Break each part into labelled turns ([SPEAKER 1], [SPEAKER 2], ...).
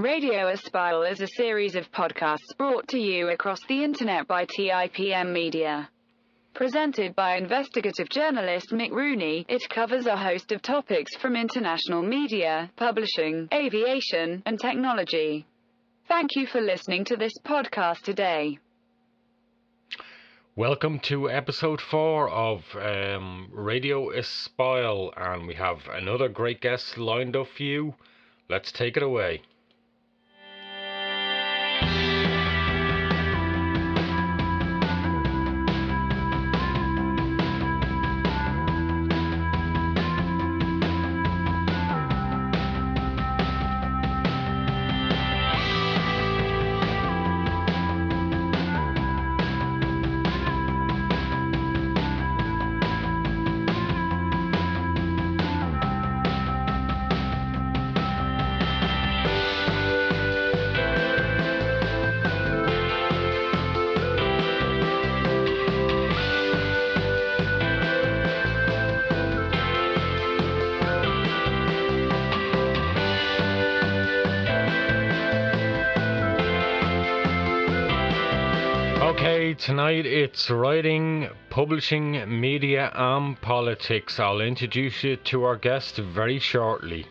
[SPEAKER 1] Radio Espial is a series of podcasts brought to you across the internet by TIPM Media. Presented by investigative journalist Mick Rooney, it covers a host of topics from international media, publishing, aviation, and technology. Thank you for listening to this podcast today.
[SPEAKER 2] Welcome to episode 4 of Radio Espial, and we have another great guest lined up for you. Let's take it away. Okay, tonight it's writing, publishing, media and politics. I'll introduce you to our guest very shortly.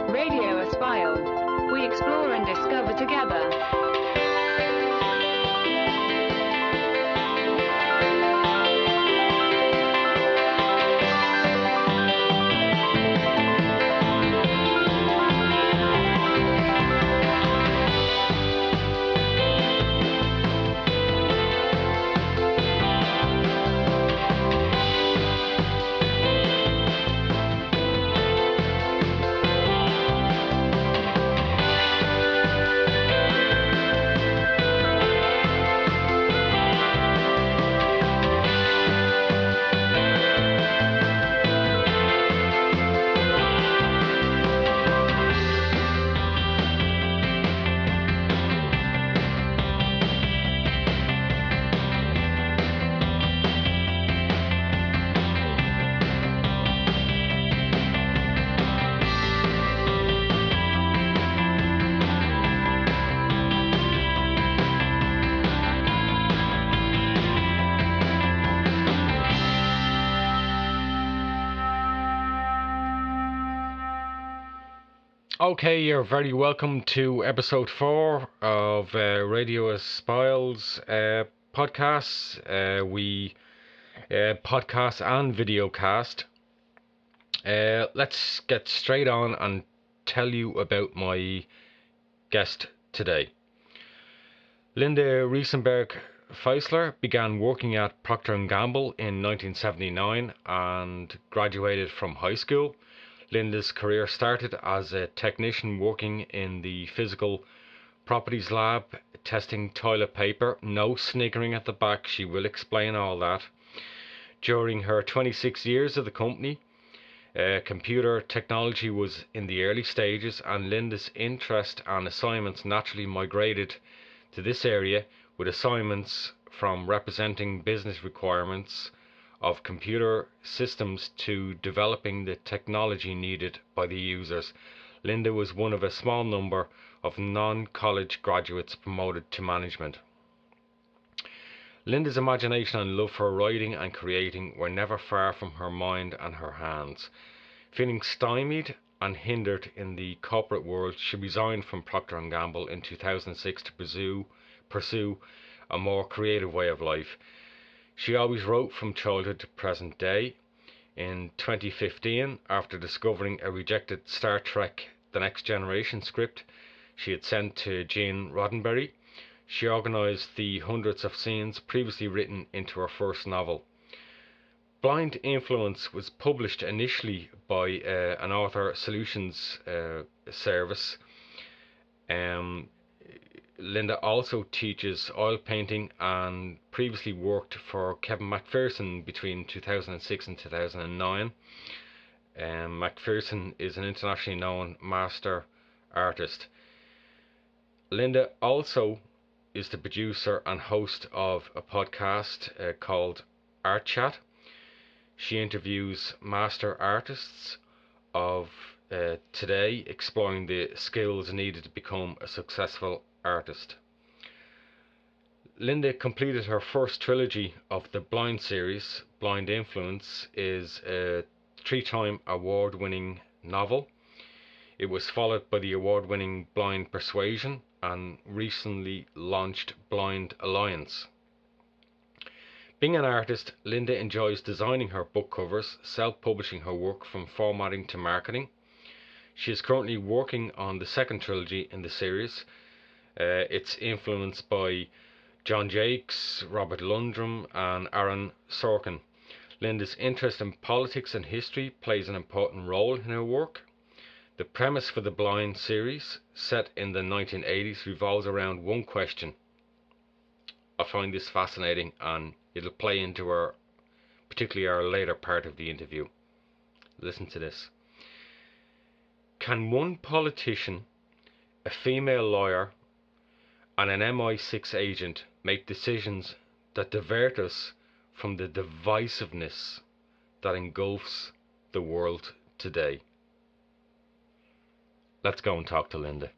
[SPEAKER 1] Radio Espial. We explore and discover together.
[SPEAKER 2] Okay, you're very welcome to episode 4 of Radio Espial's podcasts. We podcast and videocast. Let's get straight on and tell you about my guest today. Linda Riesenberg Fisler began working at Procter & Gamble in 1979 and graduated from high school. Linda's career started as a technician working in the physical properties lab, testing toilet paper. No sniggering at the back, she will explain all that. During her 26 years of the company, computer technology was in the early stages, and Linda's interest and assignments naturally migrated to this area, with assignments from representing business requirements of computer systems to developing the technology needed by the users. Linda was one of a small number of non-college graduates promoted to management. Linda's imagination and love for writing and creating were never far from her mind and her hands. Feeling stymied and hindered in the corporate world, she resigned from Procter & Gamble in 2006 to pursue a more creative way of life. She always wrote from childhood to present day. In 2015, after discovering a rejected Star Trek The Next Generation script she had sent to Gene Roddenberry, she organised the hundreds of scenes previously written into her first novel. Blind Influence was published initially by an author solutions service. Linda also teaches oil painting and previously worked for Kevin McPherson between 2006 and 2009. McPherson is an internationally known master artist. Linda also is the producer and host of a podcast called Art Chat. She interviews master artists of today, exploring the skills needed to become a successful artist. Linda completed her first trilogy of the Blind series. Blind Influence is a 3-time award-winning novel. It was followed by the award-winning Blind Persuasion and recently launched Blind Alliance. Being an artist, Linda enjoys designing her book covers, self-publishing her work from formatting to marketing. She is currently working on the second trilogy in the series. It's influenced by John Jakes, Robert Lundgren and Aaron Sorkin. Linda's interest in politics and history plays an important role in her work. The premise for the Blind series, set in the 1980s, revolves around one question. I find this fascinating and it'll play into particularly our later part of the interview. Listen to this. Can one politician, a female lawyer, and an MI6 agent make decisions that divert us from the divisiveness that engulfs the world today? Let's go and talk to Linda.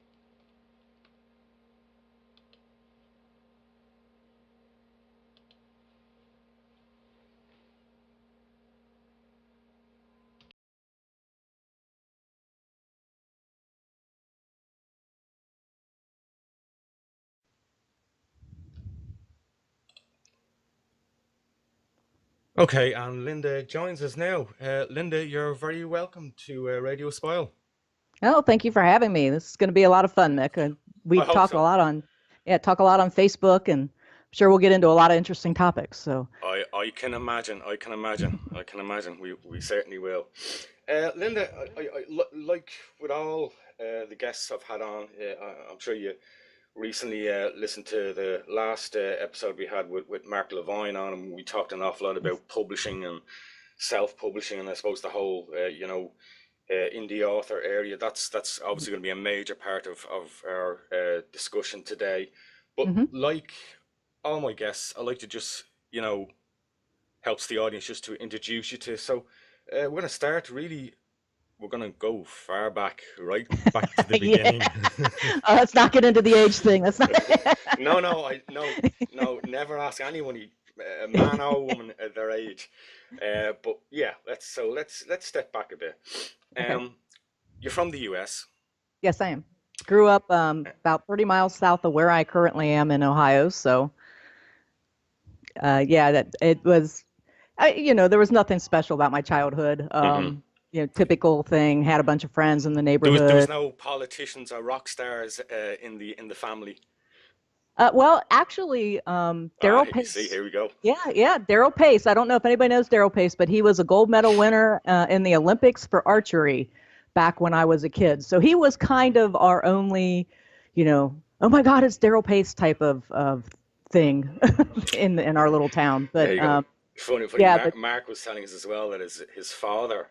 [SPEAKER 2] Okay, and Linda joins us now. Linda, you're very welcome to Radio Espial.
[SPEAKER 3] Oh, thank you for having me. This is going to be a lot of fun, Mick. We
[SPEAKER 2] I hope
[SPEAKER 3] talk
[SPEAKER 2] so.
[SPEAKER 3] a lot on Facebook, and I'm sure we'll get into a lot of interesting topics. So
[SPEAKER 2] I can imagine. We certainly will. Linda, like with all the guests I've had on, I'm sure you recently listened to the last episode we had with Mark Levine on, and we talked an awful lot about publishing and self-publishing, and I suppose the whole indie author area. That's obviously going to be a major part of our discussion today. But like all my guests, I like to just helps the audience just to introduce you to. So we're going to start really. We're going to go far back, right back to the beginning.
[SPEAKER 3] Let's not get into the age thing. That's not.
[SPEAKER 2] No. Never ask anyone, a man or woman, their age. But yeah, let's step back a bit.
[SPEAKER 3] Okay.
[SPEAKER 2] You're from the US.
[SPEAKER 3] Yes, I am. Grew up about 30 miles south of where I currently am in Ohio. So that it was. There was nothing special about my childhood. Typical thing. Had a bunch of friends in the neighborhood.
[SPEAKER 2] There was no politicians or rock stars in the family.
[SPEAKER 3] Well, actually, Daryl Pace.
[SPEAKER 2] See, here we go.
[SPEAKER 3] Yeah, Daryl Pace. I don't know if anybody knows Daryl Pace, but he was a gold medal winner in the Olympics for archery back when I was a kid. So he was kind of our only, oh my God, it's Daryl Pace type of thing in our little town. But
[SPEAKER 2] there you go. Funny. Yeah, Mark was telling us as well that his father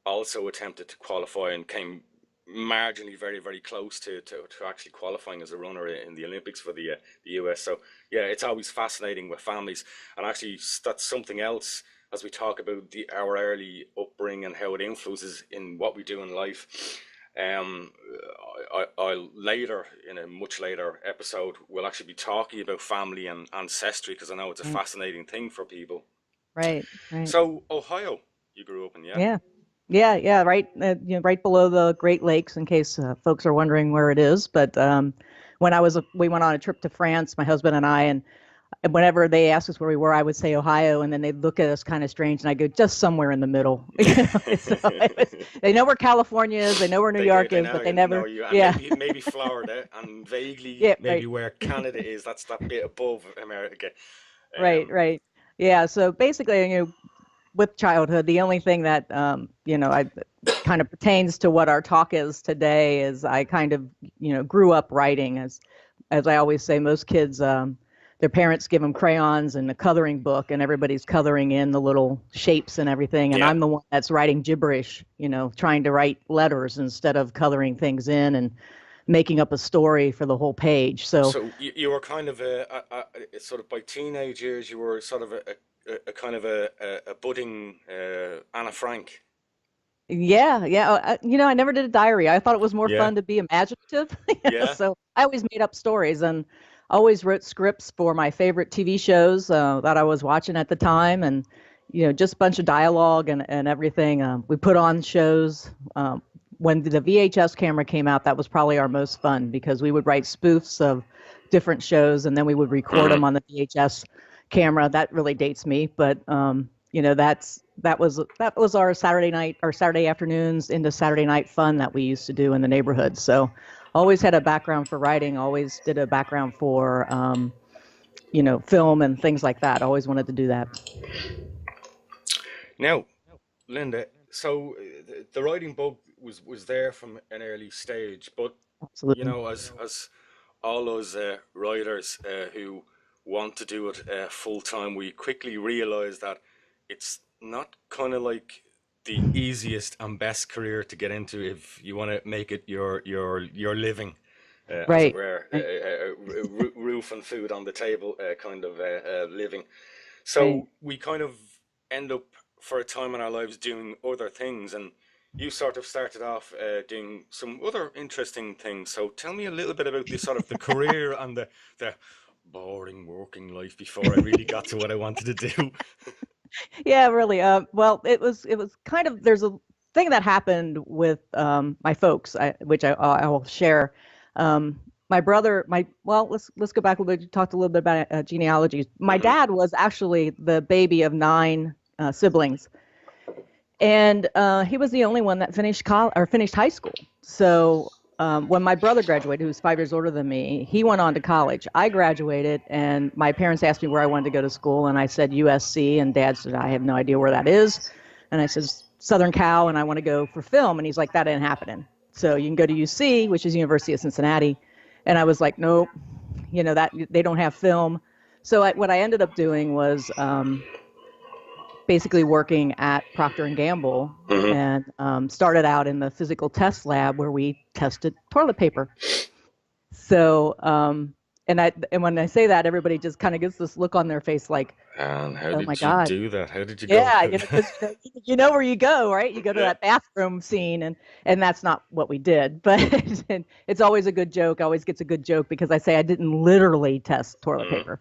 [SPEAKER 2] also attempted to qualify and came marginally very, very close to actually qualifying as a runner in the Olympics for the US. So yeah, it's always fascinating with families, and actually that's something else as we talk about our early upbringing and how it influences in what we do in life. I'll later, in a much later episode, we'll actually be talking about family and ancestry, because I know it's a fascinating thing for people.
[SPEAKER 3] Right.
[SPEAKER 2] So Ohio, you grew up in, yeah?
[SPEAKER 3] Yeah. Yeah, right, right below the Great Lakes, in case folks are wondering where it is. But when we went on a trip to France, my husband and I, and whenever they asked us where we were, I would say Ohio, and then they'd look at us kind of strange, and I go, just somewhere in the middle. So they know where California is, they know where New York is, but they never.
[SPEAKER 2] You, and
[SPEAKER 3] Yeah,
[SPEAKER 2] maybe Florida, and vaguely
[SPEAKER 3] yeah,
[SPEAKER 2] maybe
[SPEAKER 3] right,
[SPEAKER 2] where Canada is. That's that bit above America. Um,
[SPEAKER 3] right. Yeah, so basically, with childhood, the only thing that I kind of pertains to what our talk is today is I kind of grew up writing, as I always say. Most kids, their parents give them crayons and a coloring book, and everybody's coloring in the little shapes and everything, and
[SPEAKER 2] yeah.
[SPEAKER 3] I'm the one that's writing gibberish, trying to write letters instead of coloring things in and making up a story for the whole page. So
[SPEAKER 2] So you were kind of sort of by teenage years, you were sort of a kind of a budding Anna Frank.
[SPEAKER 3] yeah. I never did a diary. I thought it was more
[SPEAKER 2] Yeah,
[SPEAKER 3] fun to be imaginative.
[SPEAKER 2] yeah.
[SPEAKER 3] So I always made up stories and always wrote scripts for my favorite TV shows that I was watching at the time, and just a bunch of dialogue and everything. We put on shows. When the VHS camera came out, that was probably our most fun because we would write spoofs of different shows, and then we would record
[SPEAKER 2] Hmm.
[SPEAKER 3] them on the VHS camera. That really dates me, but that was our Saturday night or Saturday afternoons into Saturday night fun that we used to do in the neighborhood. So always had a background for writing, always did a background for film and things like that. Always wanted to do that.
[SPEAKER 2] Now, Linda, so the writing bug was there from an early stage, but
[SPEAKER 3] Absolutely.
[SPEAKER 2] as all those writers who want to do it full time, we quickly realize that it's not kind of like the easiest and best career to get into if you want to make it your living, as it
[SPEAKER 3] Right.
[SPEAKER 2] were,
[SPEAKER 3] Right.
[SPEAKER 2] roof and food on the table kind of living.
[SPEAKER 3] Right.
[SPEAKER 2] So we kind of end up for a time in our lives doing other things, and you sort of started off doing some other interesting things. So tell me a little bit about the sort of the career and the boring working life before I really got to what I wanted to do.
[SPEAKER 3] Yeah, really. Well, it was kind of, there's a thing that happened with my folks, which I will share. My brother, well, let's go back a little bit. You talked a little bit about genealogies. My
[SPEAKER 2] Hmm.
[SPEAKER 3] dad was actually the baby of 9 siblings, and he was the only one that finished college or finished high school. So when my brother graduated, who was 5 years older than me, he went on to college. I graduated, and my parents asked me where I wanted to go to school, and I said USC, and Dad said, I have no idea where that is. And I said, Southern Cal, and I want to go for film. And he's like, that ain't happening. So you can go to UC, which is University of Cincinnati. And I was like, nope, that they don't have film. So what I ended up doing was basically working at Procter and Gamble,
[SPEAKER 2] Hmm.
[SPEAKER 3] and started out in the physical test lab where we tested toilet paper. So and when I say that, everybody just kind of gets this look on their face like,
[SPEAKER 2] And how
[SPEAKER 3] oh my
[SPEAKER 2] did you
[SPEAKER 3] God.
[SPEAKER 2] do that? How did you go?
[SPEAKER 3] Yeah, 'cause you know where you go, right? You go to
[SPEAKER 2] Yeah.
[SPEAKER 3] that bathroom scene, and that's not what we did. But it's always a good joke. Always gets a good joke because I say I didn't literally test toilet
[SPEAKER 2] Mm.
[SPEAKER 3] paper.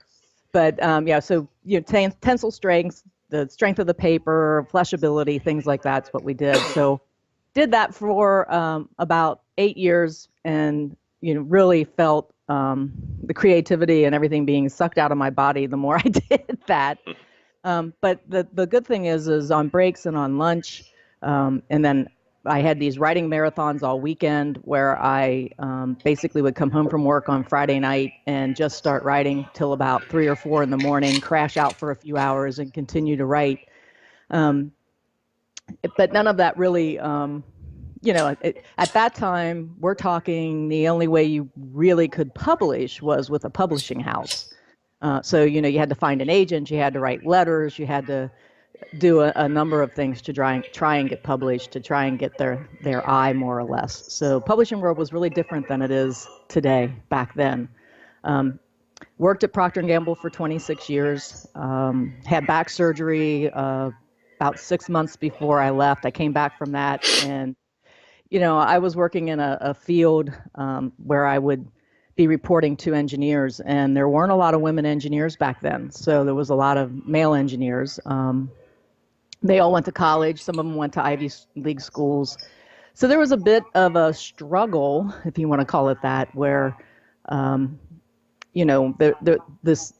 [SPEAKER 3] But yeah, so tensile strength, the strength of the paper, flushability, things like that's what we did. So did that for about 8 years, and really felt the creativity and everything being sucked out of my body the more I did that. But the good thing is on breaks and on lunch, and then I had these writing marathons all weekend where I basically would come home from work on Friday night and just start writing till about 3 or 4 in the morning, crash out for a few hours, and continue to write. Um, but none of that really, at that time, we're talking the only way you really could publish was with a publishing house. So, you had to find an agent, you had to write letters, you had to do a number of things to try and get published, to try and get their eye, more or less. So publishing world was really different than it is today back then. Worked at Procter & Gamble for 26 years, had back surgery about 6 months before I left. I came back from that, and I was working in a field where I would be reporting to engineers, and there weren't a lot of women engineers back then. So there was a lot of male engineers. They all went to college. Some of them went to Ivy League schools. So there was a bit of a struggle, if you want to call it that, where, um, the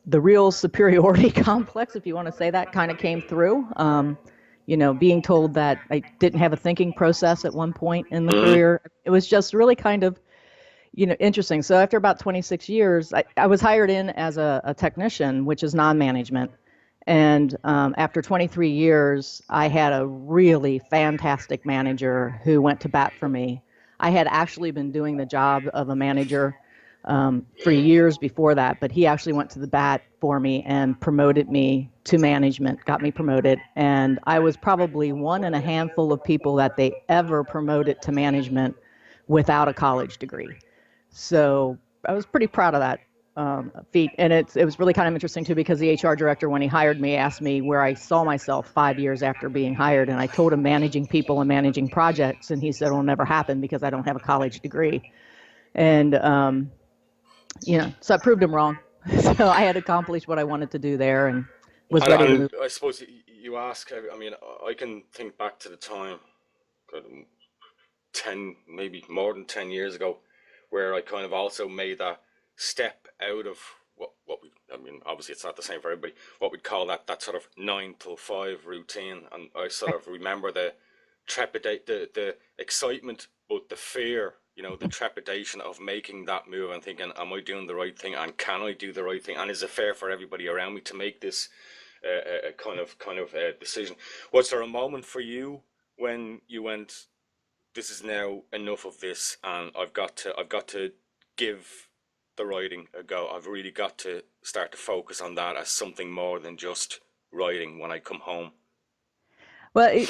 [SPEAKER 3] real superiority complex, if you want to say that, kind of came through. Being told that I didn't have a thinking process at one point in the career, it was just really kind of, interesting. So after about 26 years, I was hired in as a technician, which is non-management. And after 23 years, I had a really fantastic manager who went to bat for me. I had actually been doing the job of a manager for years before that, but he actually went to the bat for me and promoted me to management, got me promoted. And I was probably one in a handful of people that they ever promoted to management without a college degree. So I was pretty proud of that feat. And it was really kind of interesting, too, because the HR director, when he hired me, asked me where I saw myself 5 years after being hired. And I told him managing people and managing projects. And he said, it'll never happen because I don't have a college degree. And, so I proved him wrong. So I had accomplished what I wanted to do there and was ready to move.
[SPEAKER 2] I suppose you ask, I mean, I can think back to the time, 10, maybe more than 10 years ago, where I kind of also made that step out of obviously it's not the same for everybody, what we'd call that sort of 9 till 5 routine. And I sort of remember the excitement, but the fear, the trepidation of making that move and thinking, am I doing the right thing, and can I do the right thing, and is it fair for everybody around me to make this kind of decision? Was there a moment for you when you went, this is now enough of this, and I've got to give the writing a go. I've really got to start to focus on that as something more than just writing when I come home?
[SPEAKER 3] Well,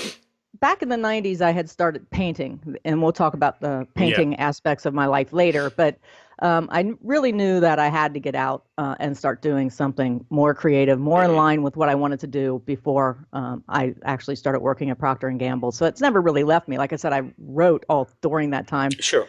[SPEAKER 3] back in the 90s, I had started painting, and we'll talk about the painting aspects of my life later. But I really knew that I had to get out and start doing something more creative, more in line with what I wanted to do before I actually started working at Procter & Gamble. So it's never really left me. Like I said, I wrote all during that time.
[SPEAKER 2] Sure.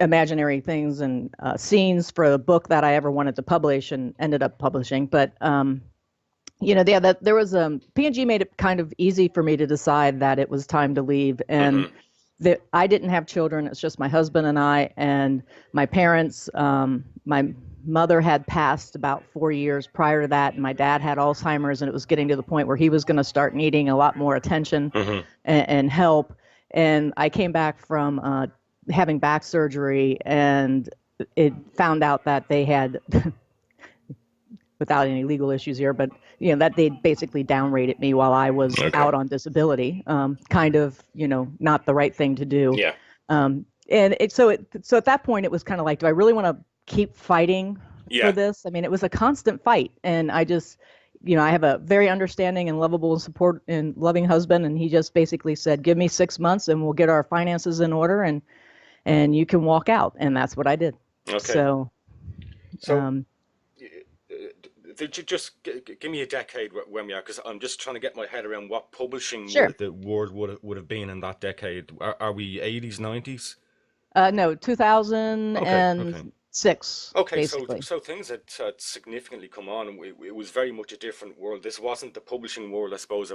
[SPEAKER 3] Imaginary things and scenes for the book that I ever wanted to publish and ended up publishing. But there was P&G made it kind of easy for me to decide that it was time to leave, and that I didn't have children. It's just my husband and I, and my parents. My mother had passed about 4 years prior to that, and my dad had Alzheimer's, and it was getting to the point where he was going to start needing a lot more attention and help. And I came back from having back surgery, and it found out that they had, without any legal issues here, but that they basically downrated me while I was out on disability. Kind of, not the right thing to do.
[SPEAKER 2] Yeah.
[SPEAKER 3] So at that point it was kind of like, do I really want to keep fighting for this? I mean, it was a constant fight, and I just, I have a very understanding and lovable and support and loving husband, and he just basically said, give me 6 months and we'll get our finances in order, and you can walk out. And that's what I did.
[SPEAKER 2] Okay.
[SPEAKER 3] So
[SPEAKER 2] did you just give me a decade when we are, because I'm just trying to get my head around what publishing the word would have been in that decade. Are we 80s, 90s?
[SPEAKER 3] No, 2006.
[SPEAKER 2] Okay,
[SPEAKER 3] basically.
[SPEAKER 2] so things had significantly come on, and it was very much a different world. This wasn't the publishing world, I suppose,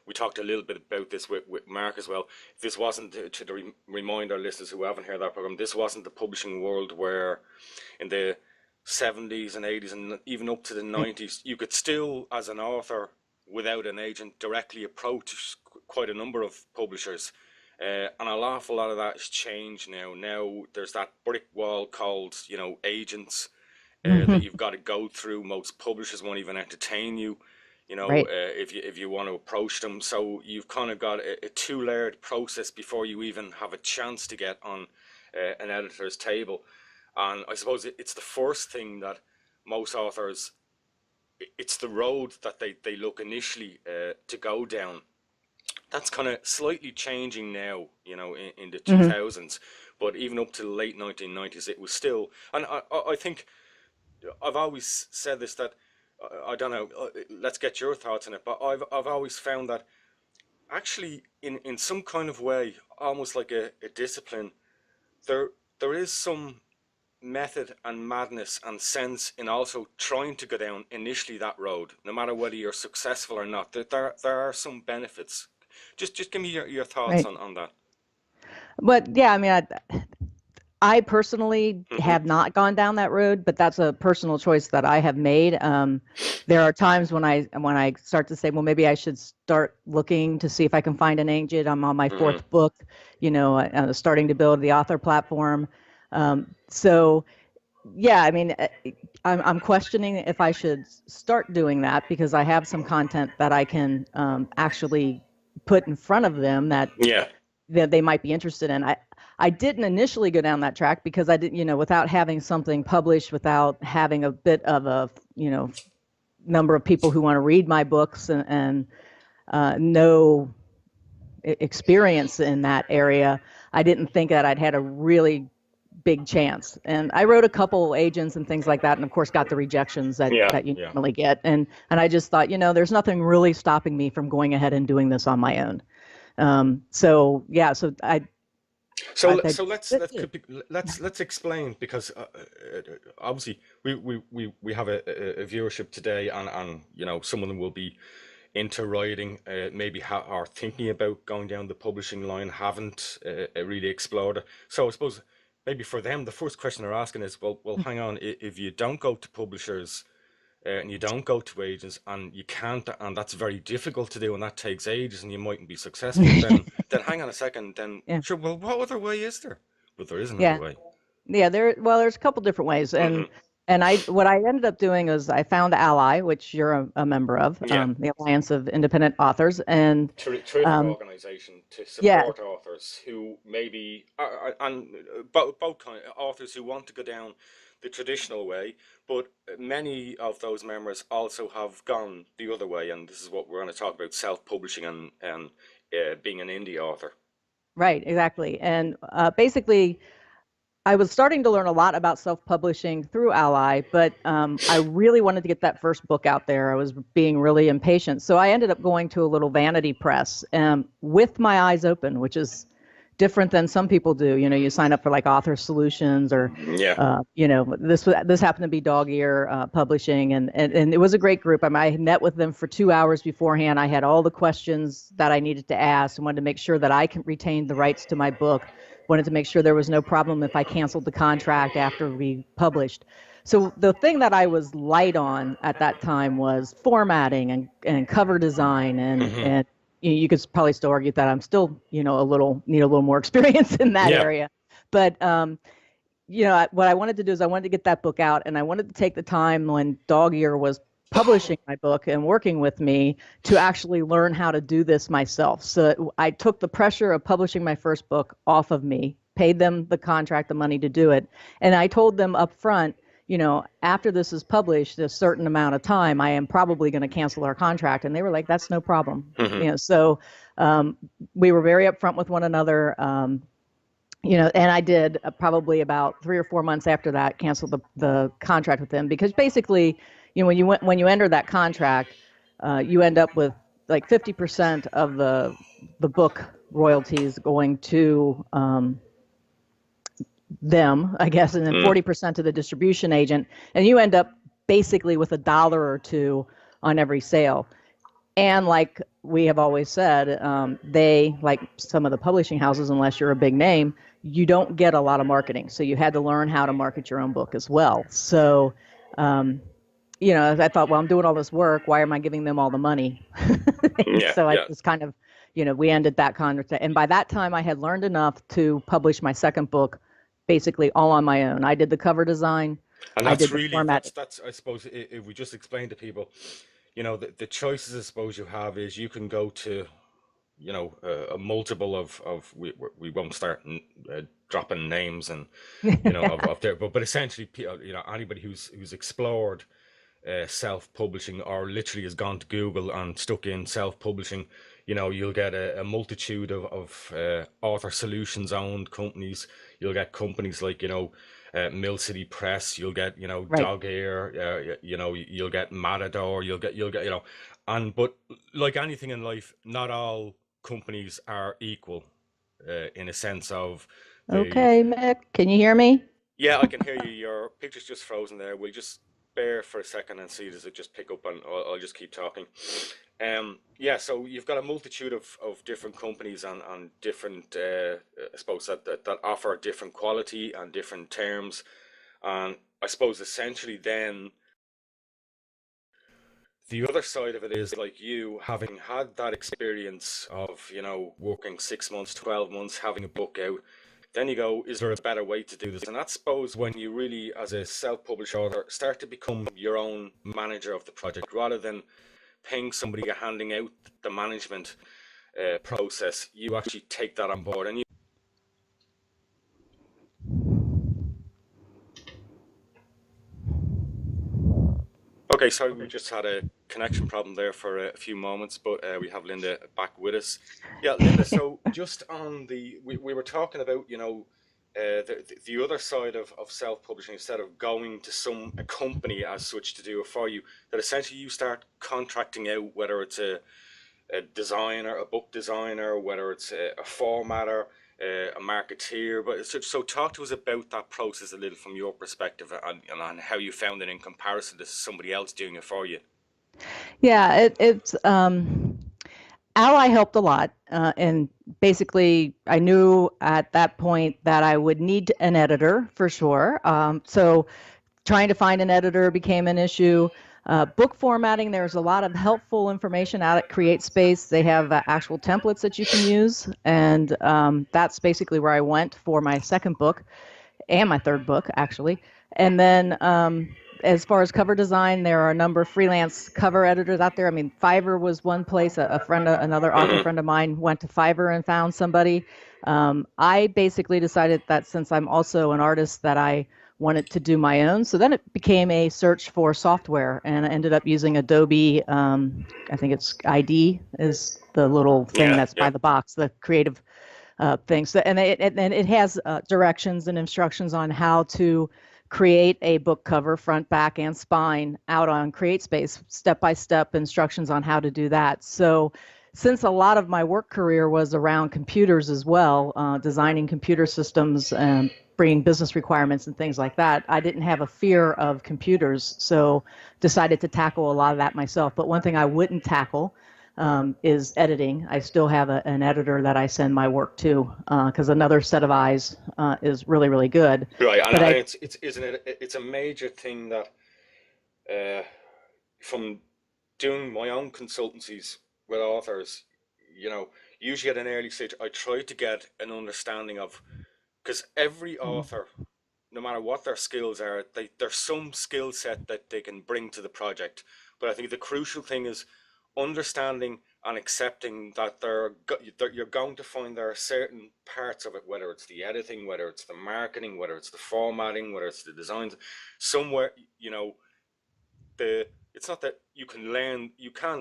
[SPEAKER 2] we talked a little bit about this with Mark as well. This wasn't, to remind our listeners who haven't heard that program, this wasn't the publishing world where in the 70s and 80s and even up to the 90s, you could still, as an author, without an agent, directly approach quite a number of publishers. And an awful lot of that has changed now. Now there's that brick wall called, agents that you've got to go through. Most publishers won't even entertain you, if you want to approach them. So you've kind of got a two-layered process before you even have a chance to get on an editor's table. And I suppose it's the first thing that most authors, it's the road that they look initially to go down. That's kind of slightly changing now, in the 2000s. But even up to the late 1990s, it was still, and I think, I've always said this, that, I don't know, let's get your thoughts on it, but I've always found that actually in some kind of way, almost like a discipline, there is some method and madness and sense in also trying to go down initially that road, no matter whether you're successful or not. There are some benefits. Just give me your thoughts
[SPEAKER 3] Right.
[SPEAKER 2] on that.
[SPEAKER 3] But yeah, I mean, I personally
[SPEAKER 2] Mm-hmm.
[SPEAKER 3] have not gone down that road, but that's a personal choice that I have made. There are times when I start to say, well, maybe I should start looking to see if I can find an agent. I'm on my
[SPEAKER 2] Mm-hmm.
[SPEAKER 3] fourth book, starting to build the author platform. So yeah, I mean, I'm questioning if I should start doing that because I have some content that I can actually put in front of them that
[SPEAKER 2] Yeah.
[SPEAKER 3] they might be interested in. I didn't initially go down that track because I didn't, without having something published, without having a bit of a, number of people who want to read my books and no experience in that area, I didn't think that I'd had a really big chance. And I wrote a couple agents and things like that, and of course got the rejections that you normally get. And I just thought, there's nothing really stopping me from going ahead and doing this on my own. So
[SPEAKER 2] let's explain, because obviously we have a viewership today, and some of them will be into writing, maybe are thinking about going down the publishing line, haven't really explored it. So I suppose maybe for them the first question they're asking is, well hang on, if you don't go to publishers and you don't go to agents, and you can't, and that's very difficult to do, and that takes ages, and you mightn't be successful, then hang on a second, then sure, well, what other way is there? But there is another way.
[SPEAKER 3] Yeah, there's a couple different ways, and what I ended up doing is I found Ally, which you're a member of, the Alliance of Independent Authors, and
[SPEAKER 2] terrific organization to support authors who maybe both kind of authors who want to go down the traditional way, but many of those members also have gone the other way, and this is what we're going to talk about: self-publishing and being an indie author.
[SPEAKER 3] Right, exactly, and basically, I was starting to learn a lot about self-publishing through Ally, but I really wanted to get that first book out there. I was being really impatient, so I ended up going to a little vanity press with my eyes open, which is different than some people do. You sign up for like Author Solutions or, this happened to be Dog Ear Publishing, and it was a great group. I had met with them for 2 hours beforehand. I had all the questions that I needed to ask and wanted to make sure that I retained the rights to my book. Wanted to make sure there was no problem if I canceled the contract after we published. So the thing that I was light on at that time was formatting and cover design and you could probably still argue that I'm still, need a little more experience in that area. But, what I wanted to do is I wanted to get that book out, and I wanted to take the time when Dog Ear was publishing my book and working with me to actually learn how to do this myself. So I took the pressure of publishing my first book off of me, paid them the contract, the money to do it. And I told them up front, after this is published a certain amount of time, I am probably going to cancel our contract. And they were like, that's no problem. So we were very upfront with one another. And I did probably about 3 or 4 months after that cancel the contract with them, because basically, when you enter that contract, you end up with like 50% of the book royalties going to them, I guess, and then 40% to the distribution agent, and you end up basically with $1 or $2 on every sale. And like we have always said, they, like some of the publishing houses, unless you're a big name, you don't get a lot of marketing. So you had to learn how to market your own book as well. So, I thought, well, I'm doing all this work. Why am I giving them all the money? I just kind of, we ended that contract. And by that time, I had learned enough to publish my second book, basically all on my own. I did the cover design.
[SPEAKER 2] And that's that's I suppose, if we just explain to people, the choices I suppose you have is you can go to, a multiple of we won't start dropping names and of there, but essentially, anybody who's explored self-publishing, or literally has gone to Google and stuck in self-publishing, you'll get a multitude of Author Solutions owned companies. You'll get companies like Mill City Press. You'll get Dog Ear. You'll get Matador. You'll get but like anything in life, not all companies are equal in a sense of
[SPEAKER 3] Okay, Mick, can you hear me?
[SPEAKER 2] Yeah, I can hear you. Your picture's just frozen there. We'll just bear for a second and see does it just pick up, and I'll just keep talking. Yeah, so you've got a multitude of different companies and different, I suppose, that offer different quality and different terms. And I suppose essentially then the other side of it is like you having had that experience of, working 6 months, 12 months, having a book out. Then you go, is there a better way to do this? And that's suppose when you really, as a self-published author, start to become your own manager of the project rather than paying somebody or handing out the management process. You actually take that on board, and you. Okay, sorry, we just had a connection problem there for a few moments, but we have Linda back with us. Yeah, Linda, so just on we were talking about, the other side of self-publishing, instead of going to a company as such to do it for you, that essentially you start contracting out, whether it's a designer, a book designer, whether it's a formatter, a marketeer. But so talk to us about that process a little from your perspective, and how you found it in comparison to somebody else doing it for you.
[SPEAKER 3] Yeah, it's Ally helped a lot, and basically I knew at that point that I would need an editor for sure. So trying to find an editor became an issue. Book formatting, there's a lot of helpful information out at CreateSpace. They have actual templates that you can use, and that's basically where I went for my second book and my third book, actually. And then as far as cover design, there are a number of freelance cover editors out there. I mean, Fiverr was one place. Another author friend of mine went to Fiverr and found somebody. I basically decided that since I'm also an artist that I wanted to do my own. So then it became a search for software, and I ended up using Adobe. I think it's ID is the little thing that's by the box, the creative thing. So, and it has directions and instructions on how to create a book cover, front, back, and spine out on CreateSpace, step-by-step instructions on how to do that. So since a lot of my work career was around computers as well, designing computer systems and bringing business requirements and things like that, I didn't have a fear of computers, so decided to tackle a lot of that myself. But one thing I wouldn't tackle is editing. I still have an editor that I send my work to, because another set of eyes is really, really good.
[SPEAKER 2] Right, and it's a major thing that from doing my own consultancies with authors, usually at an early stage, I try to get an understanding of, because every author, no matter what their skills are, there's some skill set that they can bring to the project. But I think the crucial thing is understanding and accepting that you're going to find there are certain parts of it, whether it's the editing, whether it's the marketing, whether it's the formatting, whether it's the designs, somewhere, it's not that you can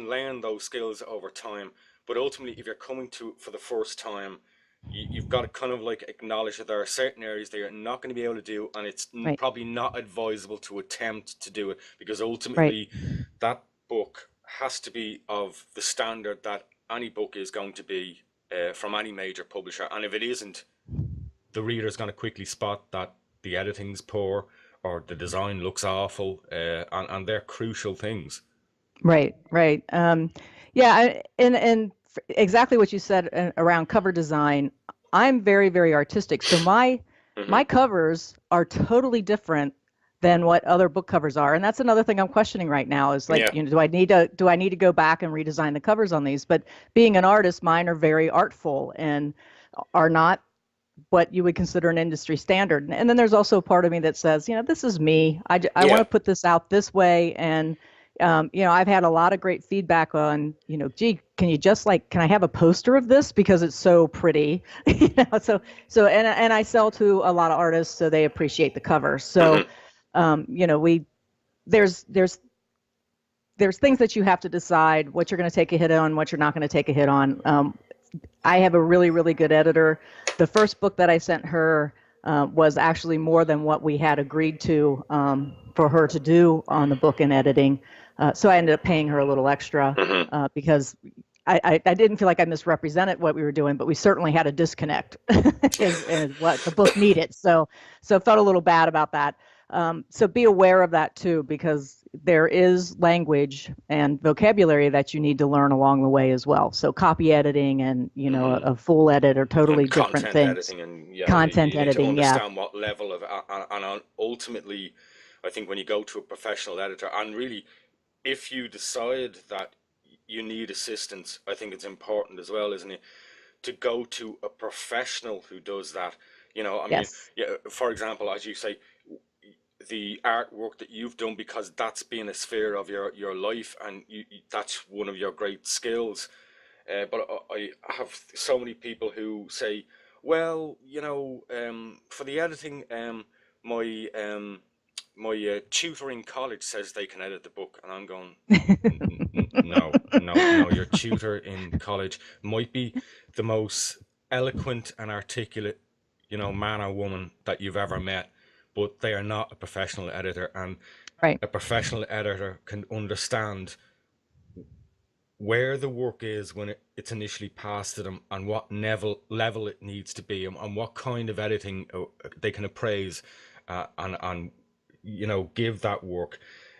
[SPEAKER 2] learn those skills over time, but ultimately if you're coming to for the first time, you've got to kind of like acknowledge that there are certain areas that you're not going to be able to do, and it's probably not advisable to attempt to do it, because ultimately that book has to be of the standard that any book is going to be from any major publisher. And if it isn't, the reader's going to quickly spot that the editing's poor or the design looks awful, and they're crucial things. Right.
[SPEAKER 3] Yeah, and exactly what you said around cover design. I'm very, very artistic, so my covers are totally different than what other book covers are, and that's another thing I'm questioning right now. Is like, do I need to go back and redesign the covers on these? But being an artist, mine are very artful and are not what you would consider an industry standard. And then there's also a part of me that says, this is me. I want to put this out this way. And I've had a lot of great feedback on, gee, can I have a poster of this because it's so pretty, So and I sell to a lot of artists, so they appreciate the cover. So, there's things that you have to decide what you're going to take a hit on, what you're not going to take a hit on. I have a really, really good editor. The first book that I sent her was actually more than what we had agreed to for her to do on the book in editing. So I ended up paying her a little extra because I didn't feel like I misrepresented what we were doing, but we certainly had a disconnect is what the book needed. So felt a little bad about that. So be aware of that too, because there is language and vocabulary that you need to learn along the way as well. So copy editing and, a full edit are totally different things.
[SPEAKER 2] Editing and
[SPEAKER 3] Content
[SPEAKER 2] you need
[SPEAKER 3] editing,
[SPEAKER 2] to understand what level of, and ultimately, I think when you go to a professional editor, and really, if you decide that you need assistance, I think it's important as well, isn't it, to go to a professional who does that. For example, as you say, the artwork that you've done, because that's been a sphere of your life, and that's one of your great skills. But I have so many people who say, well, for the editing, my tutor in college says they can edit the book, and I'm going, no. Your tutor in college might be the most eloquent and articulate, man or woman that you've ever met, but they are not a professional editor, and a professional editor can understand where the work is when it's initially passed to them, and what level it needs to be, and what kind of editing they can appraise, and give that work,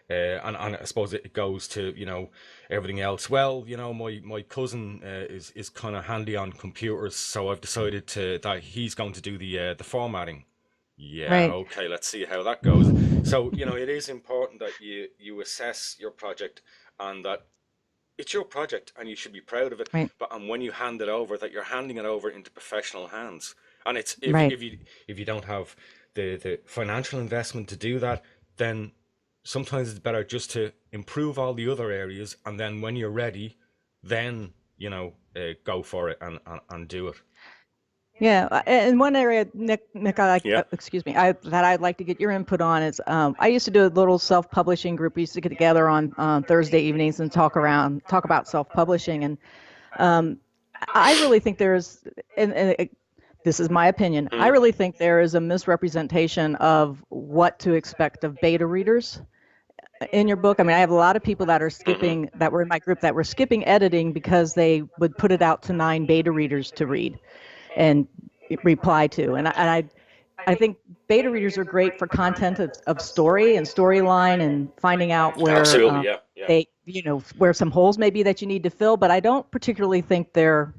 [SPEAKER 2] and I suppose it goes to everything else. Well, my cousin is kind of handy on computers, so I've decided that he's going to do the formatting. Okay, let's see how that goes. So it is important that you assess your project, and that it's your project and you should be proud of it. But when you hand it over, that you're handing it over into professional hands. And it's if you don't have the financial investment to do that, then sometimes it's better just to improve all the other areas, and then when you're ready, then go for it and do it.
[SPEAKER 3] Yeah, and one area, Nick, that I'd like to get your input on is, I used to do a little self-publishing group. We used to get together on Thursday evenings and talk about self-publishing, and I really think there's, and this is my opinion, I really think there is a misrepresentation of what to expect of beta readers in your book. I mean, I have a lot of people that are skipping, that were in my group, that were skipping editing because they would put it out to 9 beta readers to read and reply to. And I think beta readers are great for content of story and storyline, and finding out where they, where some holes may be that you need to fill. But I don't particularly think they're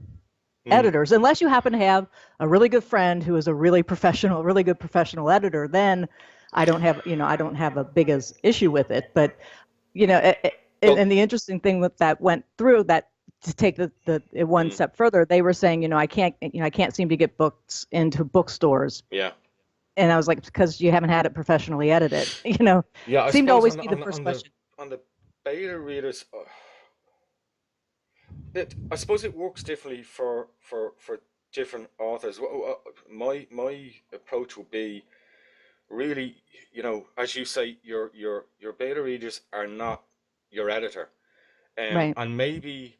[SPEAKER 3] editors, unless you happen to have a really good friend who is a really good professional editor. Then I don't have a big issue with it. But and the interesting thing with that went through that, to take the one step further, they were saying, I can't seem to get books into bookstores.
[SPEAKER 2] Yeah.
[SPEAKER 3] And I was like, because you haven't had it professionally edited.
[SPEAKER 2] Yeah,
[SPEAKER 3] seemed to always be the first question.
[SPEAKER 2] On the beta readers, I suppose it works differently for different authors. My approach would be, really, as you say, your beta readers are not your editor, and maybe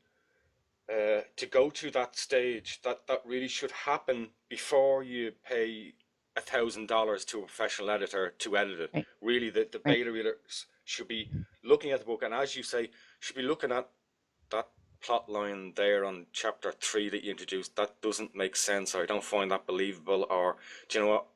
[SPEAKER 2] to go to that stage, that really should happen before you pay $1,000 to a professional editor to edit it. Really, the beta readers should be looking at the book, and as you say, should be looking at that plot line there on chapter 3 that you introduced. That doesn't make sense, or I don't find that believable, or do you know what?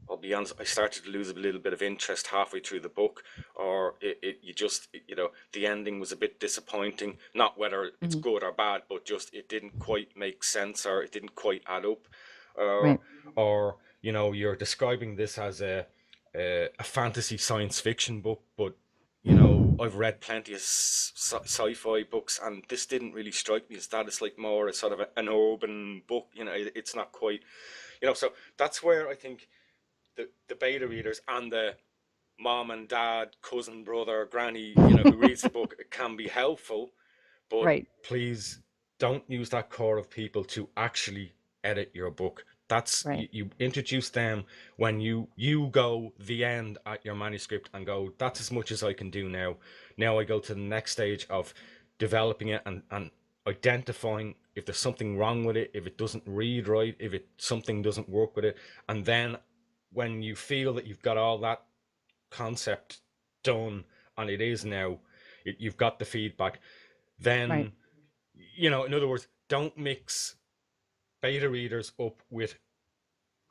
[SPEAKER 2] I'll be honest, I started to lose a little bit of interest halfway through the book, or the ending was a bit disappointing. Not whether it's good or bad, but just it didn't quite make sense, or it didn't quite add up. Or you're describing this as a fantasy science fiction book, but I've read plenty of sci-fi books, and this didn't really strike me as that. It's like more a sort of an urban book. It's not quite, so that's where I think the beta readers and the mom and dad, cousin, brother, granny, who reads the book, can be helpful, but please don't use that core of people to actually edit your book. That's you introduce them when you go the end at your manuscript and go, that's as much as I can do now. Now I go to the next stage of developing it and identifying if there's something wrong with it, if it doesn't read right, if something doesn't work with it, and then when you feel that you've got all that concept done, and it is now, you've got the feedback, then in other words, don't mix beta readers up with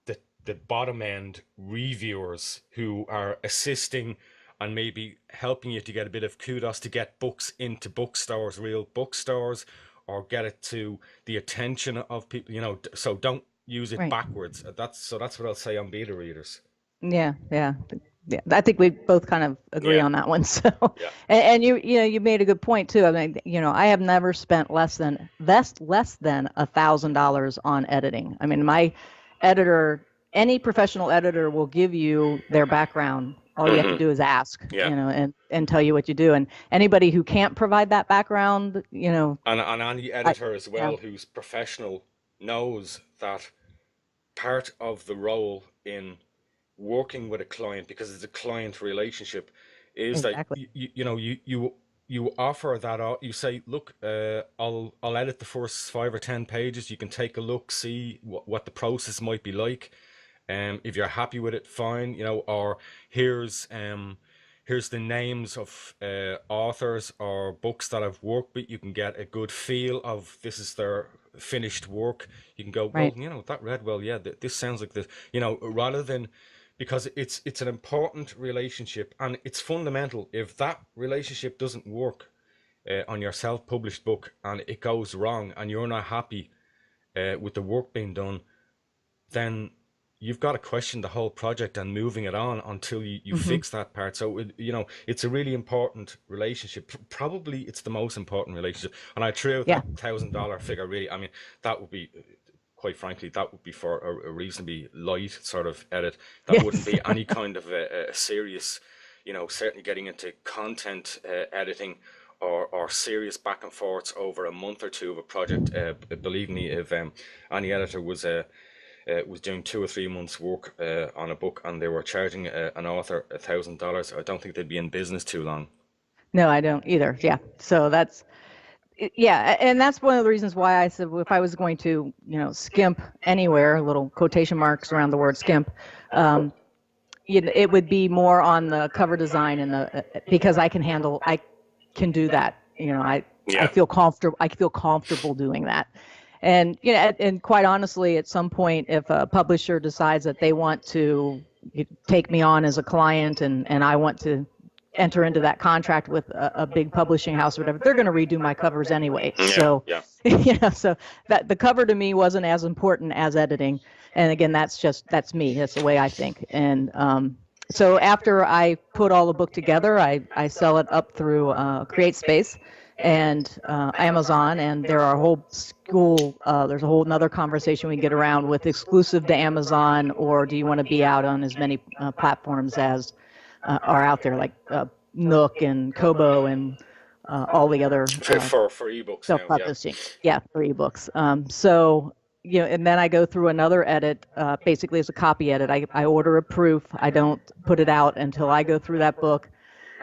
[SPEAKER 2] the bottom end reviewers who are assisting and maybe helping you to get a bit of kudos to get books into bookstores, real bookstores, or get it to the attention of people. So don't use it
[SPEAKER 3] Right.
[SPEAKER 2] backwards. That's what I'll say on beta readers.
[SPEAKER 3] Yeah, yeah, yeah. I think we both kind of agree on that one. So,
[SPEAKER 2] Yeah.
[SPEAKER 3] and you made a good point too. I mean, I have never spent less than $1,000 on editing. I mean, my editor, any professional editor, will give you their background. All you have to do is ask, and tell you what you do. And anybody who can't provide that background,
[SPEAKER 2] and any editor as well who's professional knows that part of the role in working with a client, because it's a client relationship, is
[SPEAKER 3] exactly.
[SPEAKER 2] that you offer that. You say, look, I'll edit the first 5 or 10 pages. You can take a look, see what the process might be like. If you're happy with it, fine. Or here's the names of authors or books that I've worked with. You can get a good feel of this is their finished work. You can go, well, that read well. Yeah, this sounds like this. Rather than, because it's an important relationship and it's fundamental. If that relationship doesn't work on your self-published book and it goes wrong and you're not happy with the work being done, then you've got to question the whole project and moving it on until you fix that part. So it's a really important relationship. Probably it's the most important relationship. And I threw out that $1,000 figure. Really, I mean, that would be, quite frankly, that would be for a reasonably light sort of edit. That wouldn't be any kind of a serious, certainly getting into content editing or serious back and forths over a month or two of a project. Believe me, if any editor was doing 2 or 3 months work on a book and they were charging an author $1,000, I don't think they'd be in business too long.
[SPEAKER 3] No, I don't either. Yeah. So that's, and that's one of the reasons why I said, if I was going to, skimp anywhere, little quotation marks around the word skimp, it would be more on the cover design and because I can do that. I feel comfortable doing that. And and quite honestly, at some point, if a publisher decides that they want to take me on as a client, and I want to enter into that contract with a big publishing house or whatever, they're going to redo my covers anyway. So so that the cover to me wasn't as important as editing. And again, that's me. That's the way I think. And so after I put all the book together, I sell it up through CreateSpace and Amazon, and there are a whole there's a whole nother conversation we get around with exclusive to Amazon, or do you want to be out on as many platforms as are out there, like Nook and Kobo and all the other
[SPEAKER 2] for ebooks
[SPEAKER 3] self-publishing. For ebooks. So and then I go through another edit, basically as a copy edit. I order a proof. I don't put it out until I go through that book.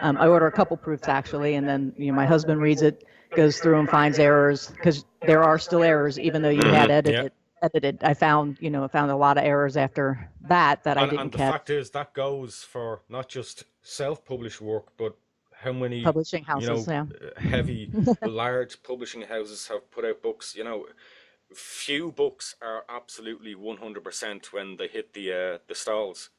[SPEAKER 3] I order a couple proofs actually, and then my husband reads it, goes through and finds errors, because there are still errors even though you had edited. I found a lot of errors after that I didn't catch.
[SPEAKER 2] And the fact is that goes for not just self-published work, but how many
[SPEAKER 3] publishing houses,
[SPEAKER 2] heavy, large publishing houses have put out books. Few books are absolutely 100% when they hit the stalls.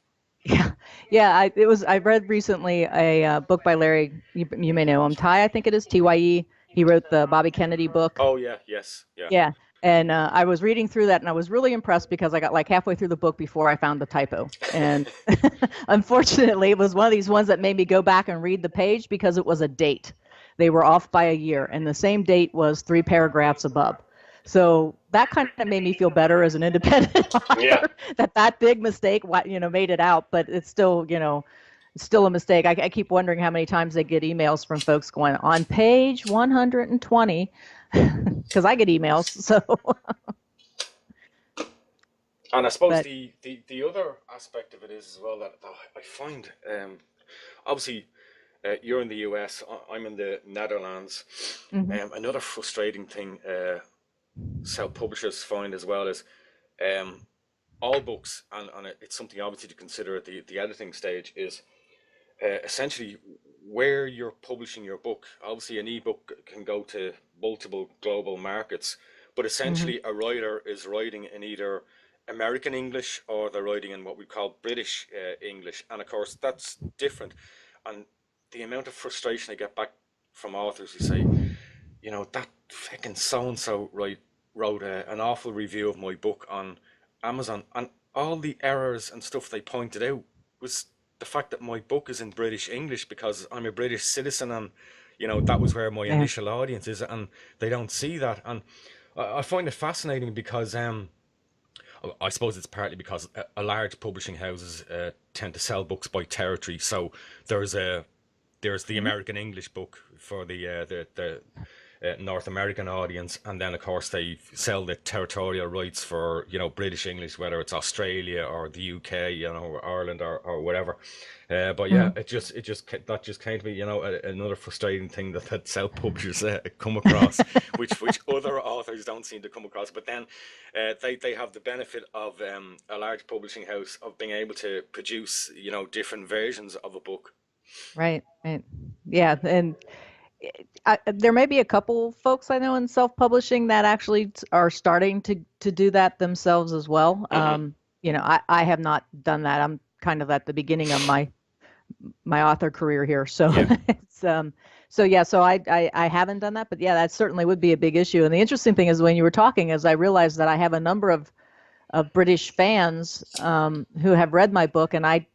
[SPEAKER 3] I read recently a book by Larry. You may know him, Ty. I think it is Tye. He wrote the Bobby Kennedy book.
[SPEAKER 2] Oh yeah.
[SPEAKER 3] And I was reading through that, and I was really impressed because I got like halfway through the book before I found the typo. And unfortunately, it was one of these ones that made me go back and read the page because it was a date. They were off by a year, and the same date was 3 paragraphs above. So that kind of made me feel better as an independent author, that big mistake, made it out, but it's still, still a mistake. I keep wondering how many times they get emails from folks going on page 120, because I get emails. So.
[SPEAKER 2] And I suppose the other aspect of it is as well that I find, obviously, you're in the US, I'm in the Netherlands. Another frustrating thing self-publishers find as well is all books, and it's something obviously to consider at the editing stage, is essentially where you're publishing your book. Obviously, an ebook can go to multiple global markets, but essentially a writer is writing in either American English or they're writing in what we call British English. And of course, that's different. And the amount of frustration I get back from authors who say, you know, that fucking so-and-so wrote an awful review of my book on Amazon, and all the errors and stuff they pointed out was the fact that my book is in British English because I'm a British citizen, and you know that was where my initial audience is, and they don't see that. And I find it fascinating because I suppose it's partly because a large publishing houses tend to sell books by territory. So there's the American English book for the North American audience, and then of course they sell the territorial rights for, you know, British English, whether it's Australia or the UK, you know, or Ireland or whatever. But yeah, that just came to me, you know, another frustrating thing that self-publishers come across, which other authors don't seem to come across. But then they have the benefit of a large publishing house of being able to produce, you know, different versions of a book.
[SPEAKER 3] Right. Yeah, and there may be a couple folks I know in self-publishing that actually are starting to do that themselves as well. You know, I have not done that. I'm kind of at the beginning of my author career here, so it's so I haven't done that, but yeah, that certainly would be a big issue. And the interesting thing is, when you were talking, is I realized that I have a number of British fans who have read my book, and I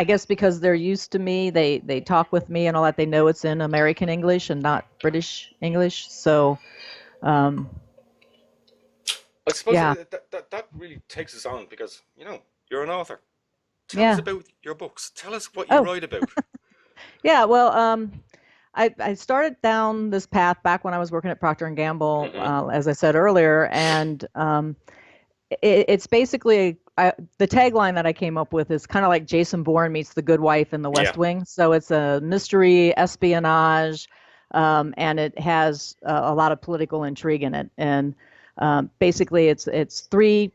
[SPEAKER 3] guess because they're used to me, they talk with me and all that, they know it's in American English and not British English. So,
[SPEAKER 2] I suppose that really takes us on because, you know, you're an author. Tell us about your books. Tell us what you write about.
[SPEAKER 3] Yeah, well, I started down this path back when I was working at Procter & Gamble, as I said earlier, and it's basically the tagline that I came up with is kind of like Jason Bourne meets The Good Wife in The West Wing. So it's a mystery, espionage, and it has a lot of political intrigue in it. And basically, it's three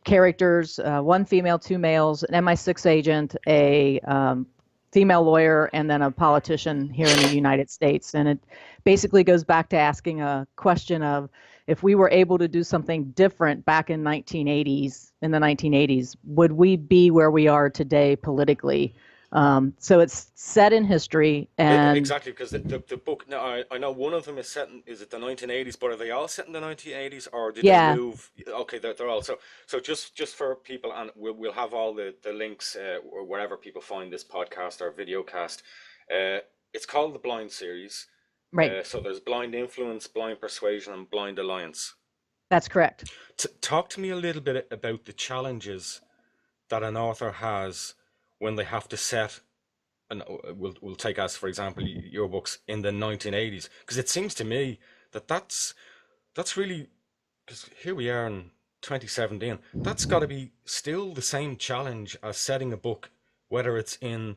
[SPEAKER 3] characters, one female, two males, an MI6 agent, a female lawyer, and then a politician here in the United States. And it basically goes back to asking a question of, if we were able to do something different back in the 1980s, would we be where we are today politically? So it's set in history, and
[SPEAKER 2] exactly, because the book. Now I know one of them is set in, is it the 1980s? But are they all set in the 1980s, or did they move? Okay, they're all so just for people, and we'll have all the links wherever people find this podcast or videocast. It's called the Blind series.
[SPEAKER 3] Right.
[SPEAKER 2] So there's Blind Influence, Blind Persuasion, and Blind Alliance.
[SPEAKER 3] That's correct.
[SPEAKER 2] Talk to me a little bit about the challenges that an author has when they have to set, and we'll take as for example your books in the 1980s, because it seems to me that's really, because here we are in 2017, that's got to be still the same challenge as setting a book, whether it's in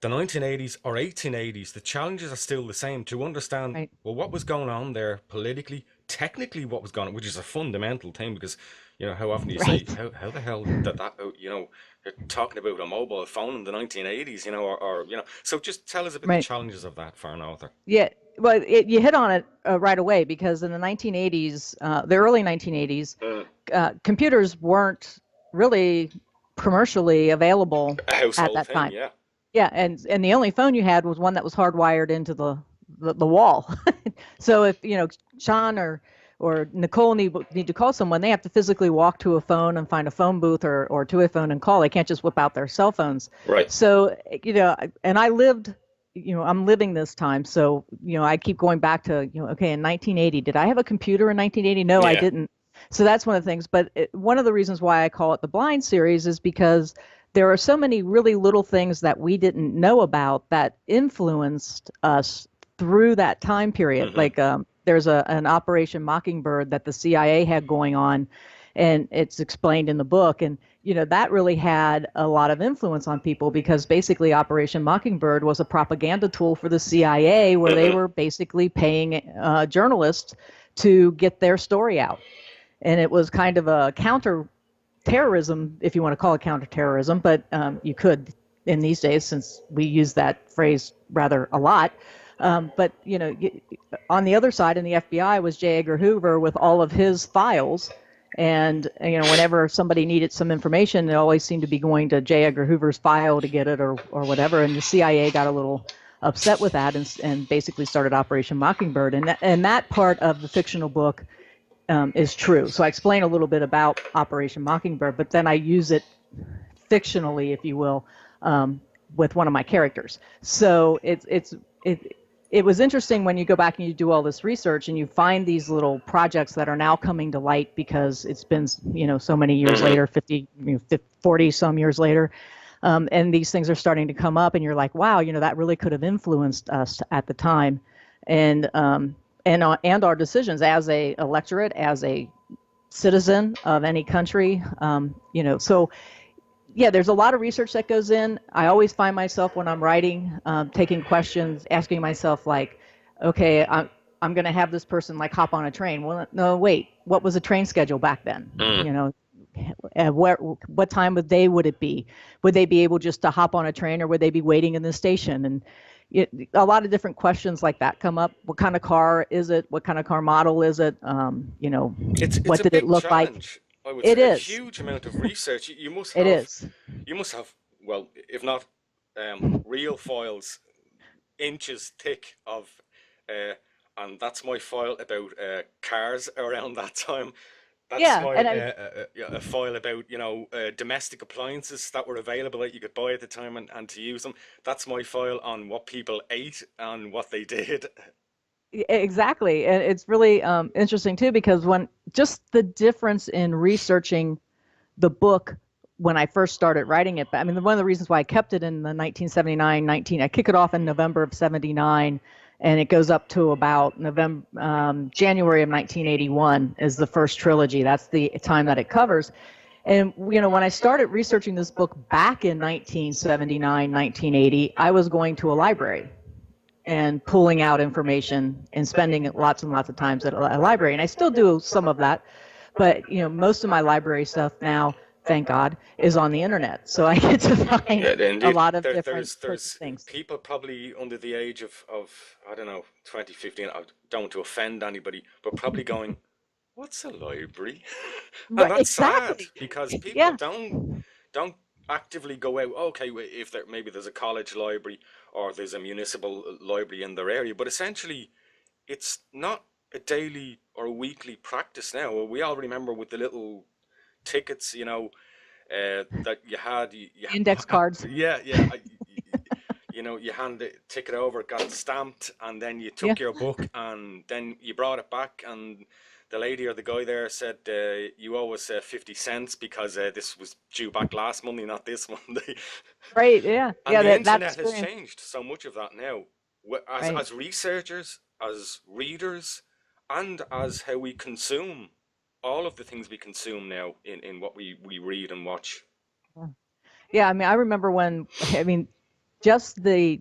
[SPEAKER 2] the 1980s or 1880s. The challenges are still the same to understand, well, what was going on there politically, technically what was going on, which is a fundamental thing, because, you know, how often do you say, how the hell did that, you know, you're talking about a mobile phone in the 1980s, you know, or you know, so just tell us about the challenges of that for an author.
[SPEAKER 3] Yeah, well, you hit on it right away, because in the 1980s, the early 1980s, computers weren't really commercially available at that time. Yeah, and the only phone you had was one that was hardwired into the wall. So if, you know, Sean or Nicole need to call someone, they have to physically walk to a phone and find a phone booth or to a phone and call. They can't just whip out their cell phones.
[SPEAKER 2] Right.
[SPEAKER 3] So, you know, and I lived, you know, I'm living this time. So, you know, I keep going back to, you know, okay, in 1980, did I have a computer in 1980? No, I didn't. So that's one of the things. But one of the reasons why I call it the Blind series is because there are so many really little things that we didn't know about that influenced us through that time period. Like there's an Operation Mockingbird that the CIA had going on, and it's explained in the book. And, you know, that really had a lot of influence on people, because basically Operation Mockingbird was a propaganda tool for the CIA, where they were basically paying journalists to get their story out. And it was kind of a counterterrorism, if you want to call it counterterrorism, but you could in these days, since we use that phrase rather a lot. But, on the other side in the FBI was J. Edgar Hoover with all of his files. And, whenever somebody needed some information, they always seemed to be going to J. Edgar Hoover's file to get it or whatever. And the CIA got a little upset with that and basically started Operation Mockingbird. And that part of the fictional book is true. So I explain a little bit about Operation Mockingbird, but then I use it fictionally, if you will, with one of my characters. So it was interesting when you go back and you do all this research and you find these little projects that are now coming to light because it's been, so many years later, 50, 40 some years later. And these things are starting to come up and you're like, wow, that really could have influenced us at the time. And our decisions as a electorate, as a citizen of any country, so yeah, there's a lot of research that goes in. I always find myself when I'm writing, taking questions, asking myself like, okay, I'm going to have this person like hop on a train. Well, no, wait, what was the train schedule back then? What time of day would it be? Would they be able just to hop on a train or would they be waiting in the station? And a lot of different questions like that come up. What kind of car is it? What kind of car model is it? What did it look like?
[SPEAKER 2] I would say a huge amount of research. You must have. You must have. Well, if not real files, inches thick of, and that's my file about cars around that time. That's a file about domestic appliances that were available that you could buy at the time and to use them. That's my file on what people ate and what they did.
[SPEAKER 3] Exactly. And it's really interesting too, because when just the difference in researching the book when I first started writing it, I mean, one of the reasons why I kept it in the 1979, I kick it off in November of 79 and it goes up to about January of 1981 is the first trilogy. That's the time that it covers. And, when I started researching this book back in 1979, 1980, I was going to a library and pulling out information and spending lots and lots of times at a library. And I still do some of that, but most of my library stuff now, thank God, is on the internet. So I get to find a lot of different things.
[SPEAKER 2] People probably under the age of I don't know, 2015, I don't want to offend anybody, but probably going, what's a library? And that's
[SPEAKER 3] exactly.
[SPEAKER 2] sad because people don't actively go out. Okay, if maybe there's a college library or there's a municipal library in their area, but essentially it's not a daily or a weekly practice now. We all remember with the little tickets, that you had
[SPEAKER 3] index cards.
[SPEAKER 2] Yeah. You hand the ticket over, it got stamped, and then you took your book and then you brought it back and the lady or the guy there said, you owe us 50 cents because this was due back last Monday, not this Monday.
[SPEAKER 3] Right, yeah.
[SPEAKER 2] And the internet has changed so much of that now. As researchers, as readers, and as how we consume, all of the things we consume now in what we read and watch.
[SPEAKER 3] Yeah, I remember just the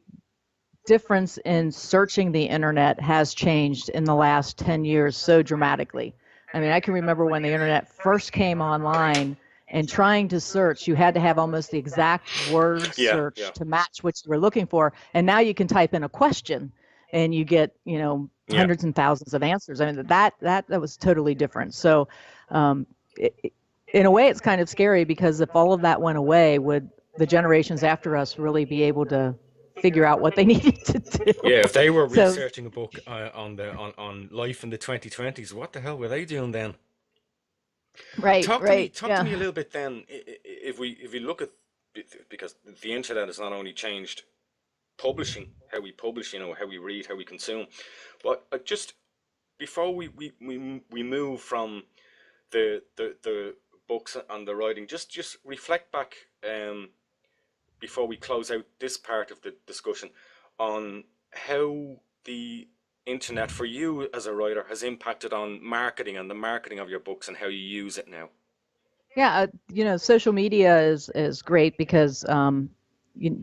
[SPEAKER 3] difference in searching the internet has changed in the last 10 years so dramatically. I can remember when the internet first came online and trying to search, you had to have almost the exact word search to match what you were looking for. And now you can type in a question and you get, hundreds and thousands of answers. That was totally different. So in a way, it's kind of scary because if all of that went away, would the generations after us really be able to figure out what they needed to do?
[SPEAKER 2] Yeah, if they were researching a book on life in the 2020s, what the hell were they doing then?
[SPEAKER 3] Right.
[SPEAKER 2] Talk to me a little bit then. If we look at, because the internet has not only changed publishing, how we publish, how we read, how we consume, but just before we move from the books and the writing, just reflect back before we close out this part of the discussion on how the internet for you as a writer has impacted on marketing and the marketing of your books and how you use it now.
[SPEAKER 3] Yeah, social media is great because you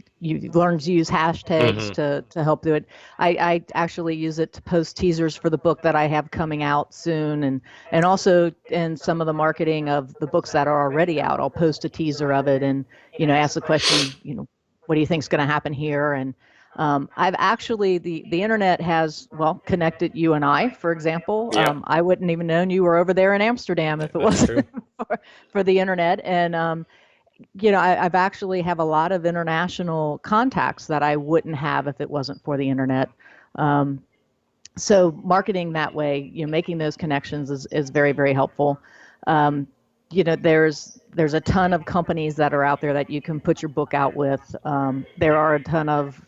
[SPEAKER 3] learn to use hashtags to help do it. I actually use it to post teasers for the book that I have coming out soon, and also in some of the marketing of the books that are already out, I'll post a teaser of it and ask the question, what do you think's going to happen here? And I've actually, the internet has, well, connected you and I, for example.
[SPEAKER 2] Yeah.
[SPEAKER 3] I wouldn't even known you were over there in Amsterdam if it wasn't for the internet. And, I've actually have a lot of international contacts that I wouldn't have if it wasn't for the internet. So marketing that way, making those connections is very, very helpful. There's a ton of companies that are out there that you can put your book out with. There are a ton of,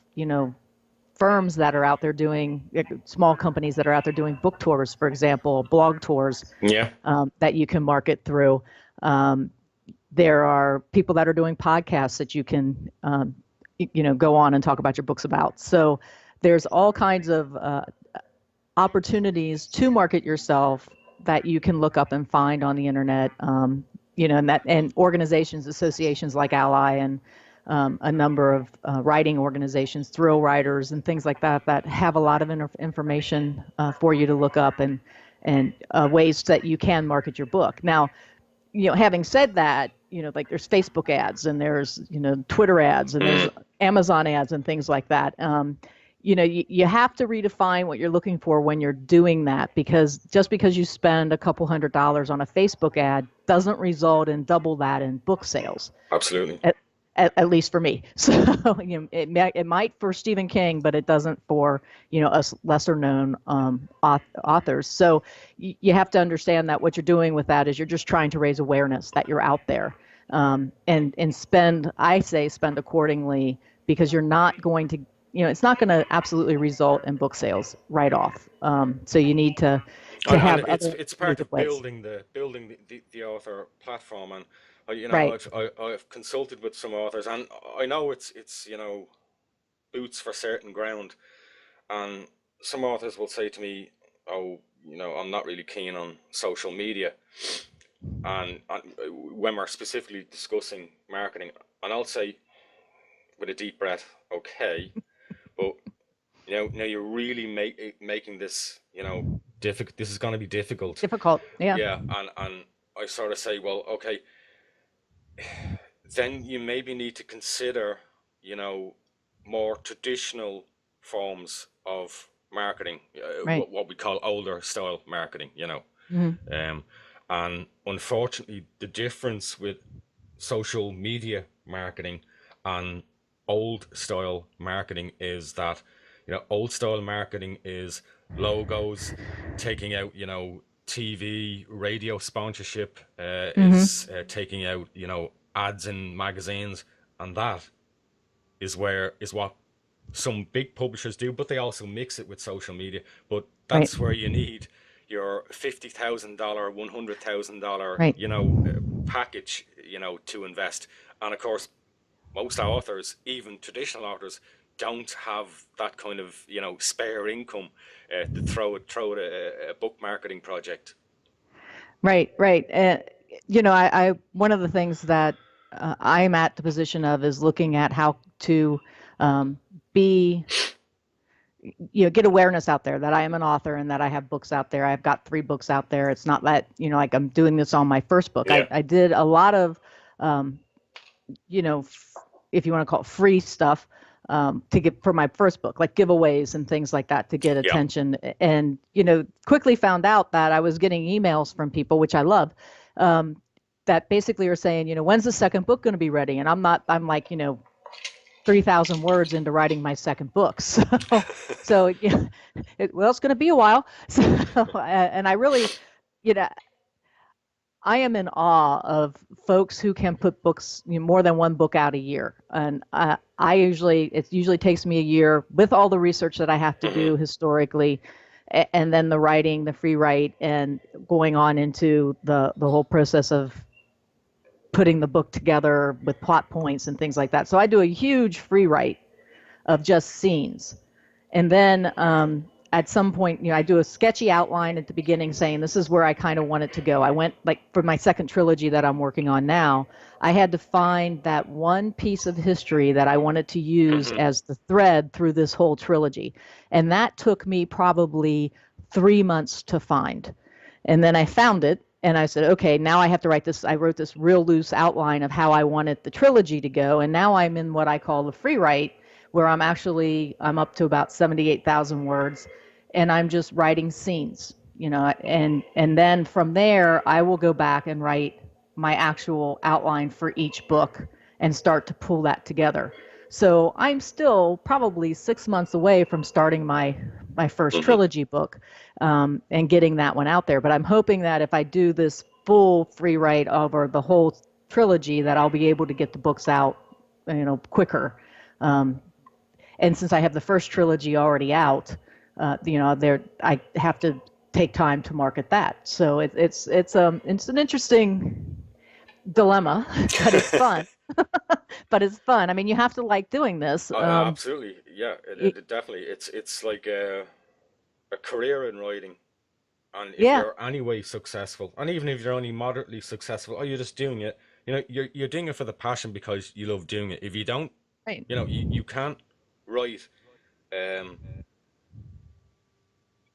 [SPEAKER 3] firms that are out there doing, small companies that are out there doing book tours, for example, blog tours.
[SPEAKER 2] Yeah.
[SPEAKER 3] That you can market through. There are people that are doing podcasts that you can, go on and talk about your books about. So there's all kinds of opportunities to market yourself that you can look up and find on the internet. And organizations, associations like Ally and a number of writing organizations, thrill writers and things like that have a lot of information for you to look up and ways that you can market your book. Now, having said that, like there's Facebook ads and there's, Twitter ads and there's Amazon ads and things like that. You have to redefine what you're looking for when you're doing that, because just because you spend a couple $100s on a Facebook ad doesn't result in double that in book sales.
[SPEAKER 2] Absolutely.
[SPEAKER 3] At least for me. So it might for Stephen King, but it doesn't for us lesser known authors. So you have to understand that what you're doing with that is you're just trying to raise awareness that you're out there, and spend accordingly, because you're not going to it's not going to absolutely result in book sales right off. So you need to have
[SPEAKER 2] it's part of building the author platform. And
[SPEAKER 3] right.
[SPEAKER 2] I've consulted with some authors, and I know it's boots for certain ground. And some authors will say to me, "Oh, I'm not really keen on social media." And when we're specifically discussing marketing, and I'll say with a deep breath, "Okay," but now you're really making this difficult. This is going to be difficult.
[SPEAKER 3] Difficult, yeah.
[SPEAKER 2] Yeah, and I sort of say, well, okay. Then you maybe need to consider, more traditional forms of marketing,
[SPEAKER 3] right.
[SPEAKER 2] what we call older style marketing,
[SPEAKER 3] Mm-hmm.
[SPEAKER 2] And unfortunately, the difference with social media marketing and old style marketing is that, old style marketing is logos, taking out, TV, radio sponsorship, is taking out, ads in magazines, and that is what some big publishers do, but they also mix it with social media. But that's
[SPEAKER 3] right.
[SPEAKER 2] where you need your $50,000, $100,000,
[SPEAKER 3] right.
[SPEAKER 2] package, to invest. And of course, most authors, even traditional authors, don't have that kind of spare income to throw at a book marketing project. Right.
[SPEAKER 3] I one of the things that I'm at the position of is looking at how to get awareness out there that I am an author and that I have books out there. I've got 3 books out there. It's not that like I'm doing this on my first book.
[SPEAKER 2] Yeah.
[SPEAKER 3] I did a lot of if you want to call it free stuff to get for my first book, like giveaways and things like that to get attention. And, quickly found out that I was getting emails from people, which I love, that basically are saying, when's the second book going to be ready? And I'm like, 3,000 words into writing my second book. So it's going to be a while. So, and I really, I am in awe of folks who can put books, more than one book out a year. And it usually takes me a year with all the research that I have to do historically, and then the writing, the free write, and going on into the whole process of putting the book together with plot points and things like that. So I do a huge free write of just scenes. And then at some point, I do a sketchy outline at the beginning saying this is where I kind of want it to go. I went, like, for my second trilogy that I'm working on now, I had to find that one piece of history that I wanted to use as the thread through this whole trilogy. And that took me probably 3 months to find. And then I found it. And I said, okay, now I have to write this. I wrote this real loose outline of how I wanted the trilogy to go. And now I'm in what I call the free write, where I'm up to about 78,000 words, and I'm just writing scenes, and then from there, I will go back and write my actual outline for each book and start to pull that together. So I'm still probably 6 months away from starting my first trilogy book, and getting that one out there. But I'm hoping that if I do this full free write over the whole trilogy, that I'll be able to get the books out, quicker. And since I have the first trilogy already out, I have to take time to market that. So it's an interesting dilemma, but it's fun. But it's fun. I mean, you have to like doing this.
[SPEAKER 2] Absolutely, yeah, it definitely. It's like a career in writing, and if you're anyway successful, and even if you're only moderately successful, you're just doing it. You're doing it for the passion because you love doing it. If you don't,
[SPEAKER 3] Right.
[SPEAKER 2] you can't write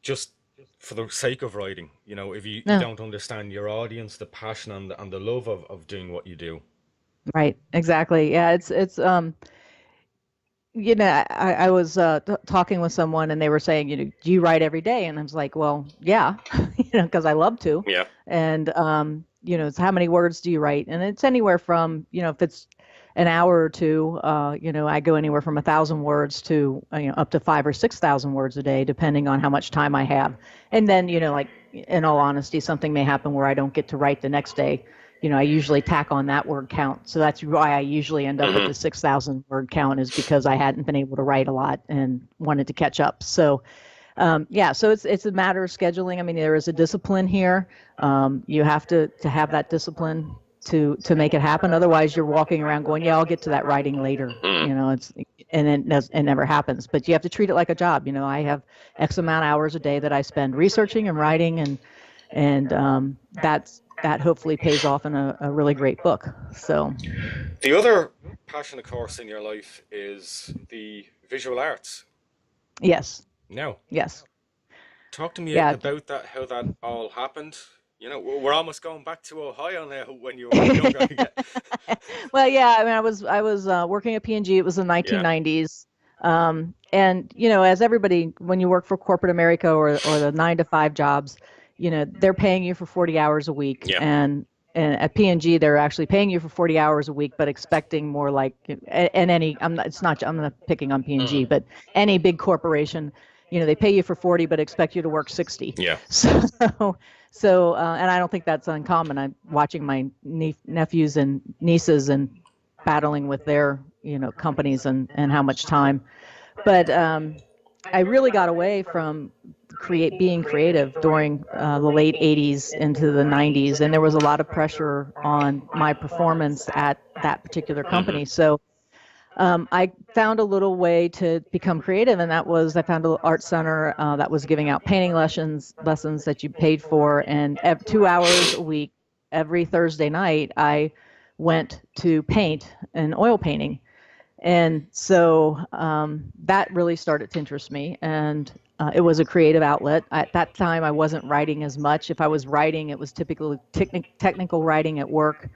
[SPEAKER 2] just for the sake of writing. If you don't understand your audience, the passion and the love of doing what you do.
[SPEAKER 3] Right. Exactly. Yeah. It's I was talking with someone, and they were saying, do you write every day? And I was like, well, yeah, because I love to.
[SPEAKER 2] Yeah.
[SPEAKER 3] And it's how many words do you write? And it's anywhere from, if it's an hour or two, I go anywhere from 1,000 words to up to 5,000 or 6,000 words a day, depending on how much time I have. And then, like, in all honesty, something may happen where I don't get to write the next day. I usually tack on that word count. So that's why I usually end up with the 6,000 word count, is because I hadn't been able to write a lot and wanted to catch up. So, so it's a matter of scheduling. I mean, there is a discipline here. You have to have that discipline to make it happen. Otherwise, you're walking around going, yeah, I'll get to that writing later. It never happens. But you have to treat it like a job. I have X amount of hours a day that I spend researching and writing, and that hopefully pays off in a really great book. So
[SPEAKER 2] the other passion, of course, in your life is the visual arts.
[SPEAKER 3] Yes.
[SPEAKER 2] No.
[SPEAKER 3] Yes.
[SPEAKER 2] Talk to me about that, how that all happened. We're almost going back to Ohio now, when you were younger again.
[SPEAKER 3] Well, yeah, I mean, I was working at P&G. It was the 1990s. And, as everybody, when you work for corporate America or the 9-to-5 jobs, they're paying you for 40 hours a week.
[SPEAKER 2] Yeah.
[SPEAKER 3] And at P&G, they're actually paying you for 40 hours a week, but expecting more like, I'm not picking on P&G, but any big corporation, they pay you for 40, but expect you to work 60.
[SPEAKER 2] Yeah.
[SPEAKER 3] So, and I don't think that's uncommon. I'm watching my nephews and nieces and battling with their, companies and how much time. But I really got away from being creative during the late 80s into the 90s, and there was a lot of pressure on my performance at that particular company. So I found a little way to become creative, and that was, I found an art center that was giving out painting lessons that you paid for, and 2 hours a week, every Thursday night, I went to paint and oil painting. And so that really started to interest me, and it was a creative outlet. At that time, I wasn't writing as much. If I was writing, it was typically technical writing at work,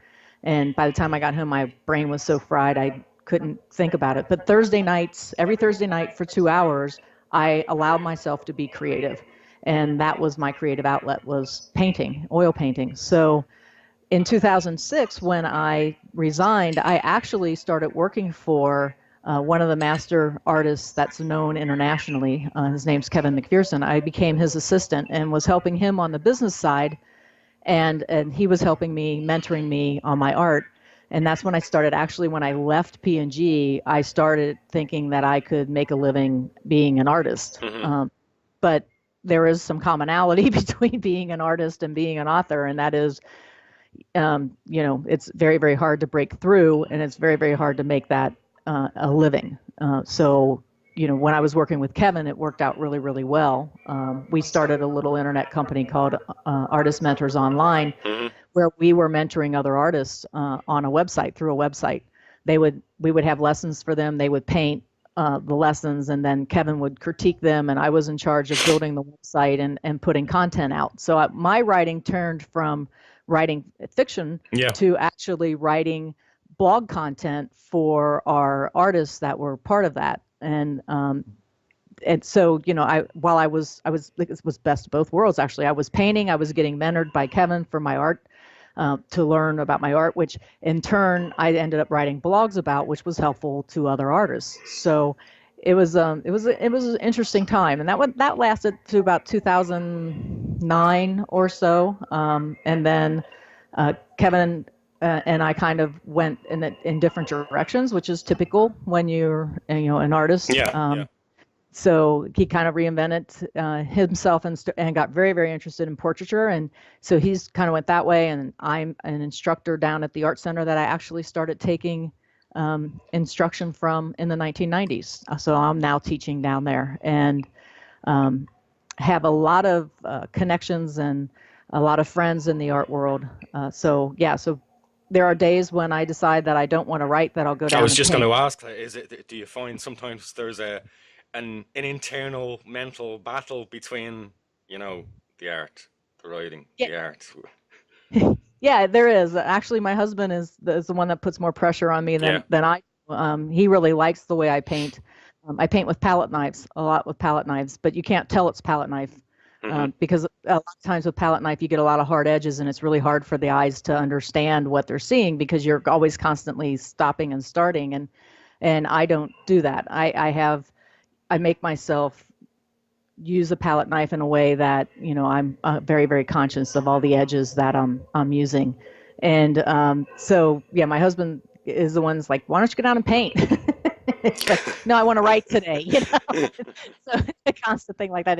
[SPEAKER 3] and by the time I got home, my brain was so fried I couldn't think about it. But every Thursday night for 2 hours, I allowed myself to be creative, and that was my creative outlet, was painting, oil painting. So in 2006, when I resigned, I actually started working for one of the master artists that's known internationally. His name's Kevin McPherson. I became his assistant and was helping him on the business side, and he was helping me, mentoring me on my art. And that's when I started, actually, when I left P&G, I started thinking that I could make a living being an artist. But there is some commonality between being an artist and being an author, and that is, it's very, very hard to break through, and it's very, very hard to make that a living. So, when I was working with Kevin, it worked out really, really well. We started a little internet company called Artist Mentors Online, where we were mentoring other artists on a website, through a website. We would have lessons for them. They would paint the lessons, and then Kevin would critique them, and I was in charge of building the website and putting content out. So my writing turned from writing fiction to actually writing blog content for our artists that were part of that. And so, while I was it was best of both worlds, actually. I was painting, I was getting mentored by Kevin for my art, to learn about my art, which in turn I ended up writing blogs about, which was helpful to other artists. So it was an interesting time, and that lasted to about 2009 or so, and then Kevin and I kind of went in different directions, which is typical when you're an artist. So he kind of reinvented himself and got very, very interested in portraiture. And so he's kind of went that way. And I'm an instructor down at the Art Center that I actually started taking instruction from in the 1990s. So I'm now teaching down there, and have a lot of connections and a lot of friends in the art world. So there are days when I decide that I don't want to write, that I'll go down.
[SPEAKER 2] I was just going to ask, do you find sometimes there's an internal mental battle between, the art, the writing, the art?
[SPEAKER 3] Yeah, there is. Actually, my husband is the one that puts more pressure on me than I. He really likes the way I paint. I paint with palette knives, a lot with palette knives, but you can't tell it's palette knife, because a lot of times with palette knife you get a lot of hard edges, and it's really hard for the eyes to understand what they're seeing because you're always constantly stopping and starting, and I don't do that. I make myself use a palette knife in a way that I'm very, very conscious of all the edges that I'm using, and so my husband is the one that's like, why don't you go down and paint? It's like, no, I want to write today. So it's a constant thing like that,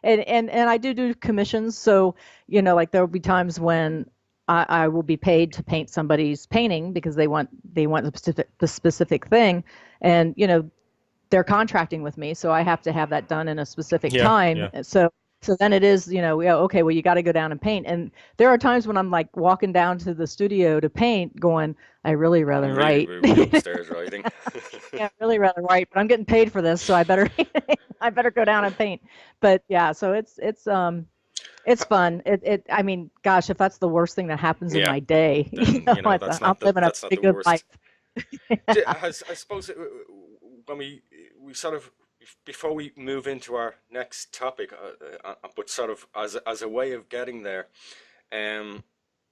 [SPEAKER 3] and I do commissions. So like there will be times when I will be paid to paint somebody's painting because they want the specific thing, and they're contracting with me, so I have to have that done in a specific time. Yeah. So then it is, okay, well, you got to go down and paint. And there are times when I'm like walking down to the studio to paint going, I really rather write.
[SPEAKER 2] Really upstairs writing.
[SPEAKER 3] Yeah, really rather write, but I'm getting paid for this, so I better go down and paint. But yeah, so it's fun. I mean, gosh, if that's the worst thing that happens in my day, I'm living a pretty good life.
[SPEAKER 2] I suppose when we sort of, before we move into our next topic, but sort of as a way of getting there, I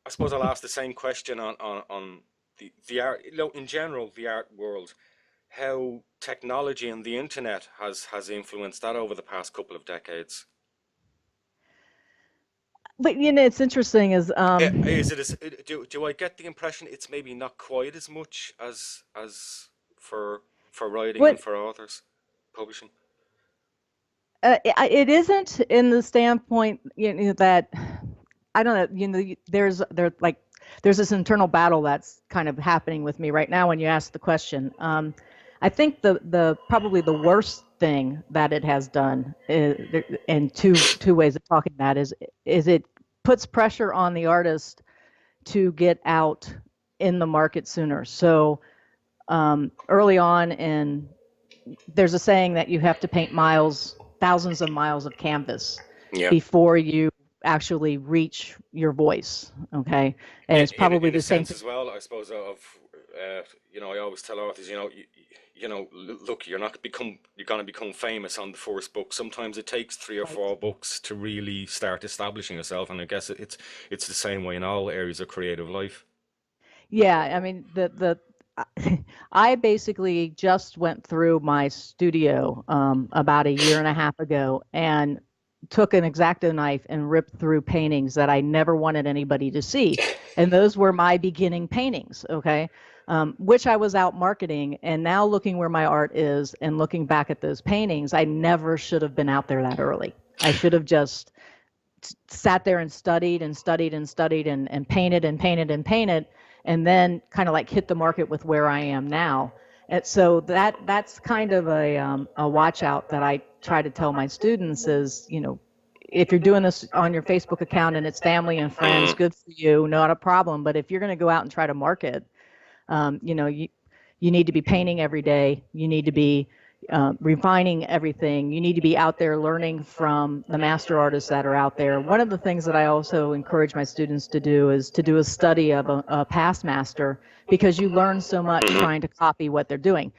[SPEAKER 2] suppose I'll ask the same question on the art, in general, the art world, how technology and the internet has influenced that over the past couple of decades.
[SPEAKER 3] But it's interesting do
[SPEAKER 2] I get the impression it's maybe not quite as much as for writing and for authors publishing?
[SPEAKER 3] It isn't, in the standpoint that I don't know. There's this internal battle that's kind of happening with me right now when you ask the question. I think the probably the worst thing that it has done is, and two ways of talking that is it puts pressure on the artist to get out in the market sooner. So early on, and there's a saying that you have to paint thousands of miles of canvas before you actually reach your voice. Okay, and it's probably the same
[SPEAKER 2] as well, I suppose. I always tell authors, look, you're going to become famous on the first book. Sometimes it takes 3 or 4 books to really start establishing yourself, and I guess it's the same way in all areas of creative life.
[SPEAKER 3] Yeah, I mean I basically just went through my studio about a year and a half ago and took an X-Acto knife and ripped through paintings that I never wanted anybody to see. And those were my beginning paintings, okay, which I was out marketing. And now looking where my art is and looking back at those paintings, I never should have been out there that early. I should have just sat there and studied and studied and studied and painted and painted and painted, and then kind of like hit the market with where I am now. And so that's kind of a watch out that I try to tell my students is, if you're doing this on your Facebook account and it's family and friends, good for you, not a problem. But if you're going to go out and try to market, you need to be painting every day. You need to be refining everything. You need to be out there learning from the master artists that are out there. One of the things that I also encourage my students to do is to do a study of a past master, because you learn so much trying to copy what they're doing.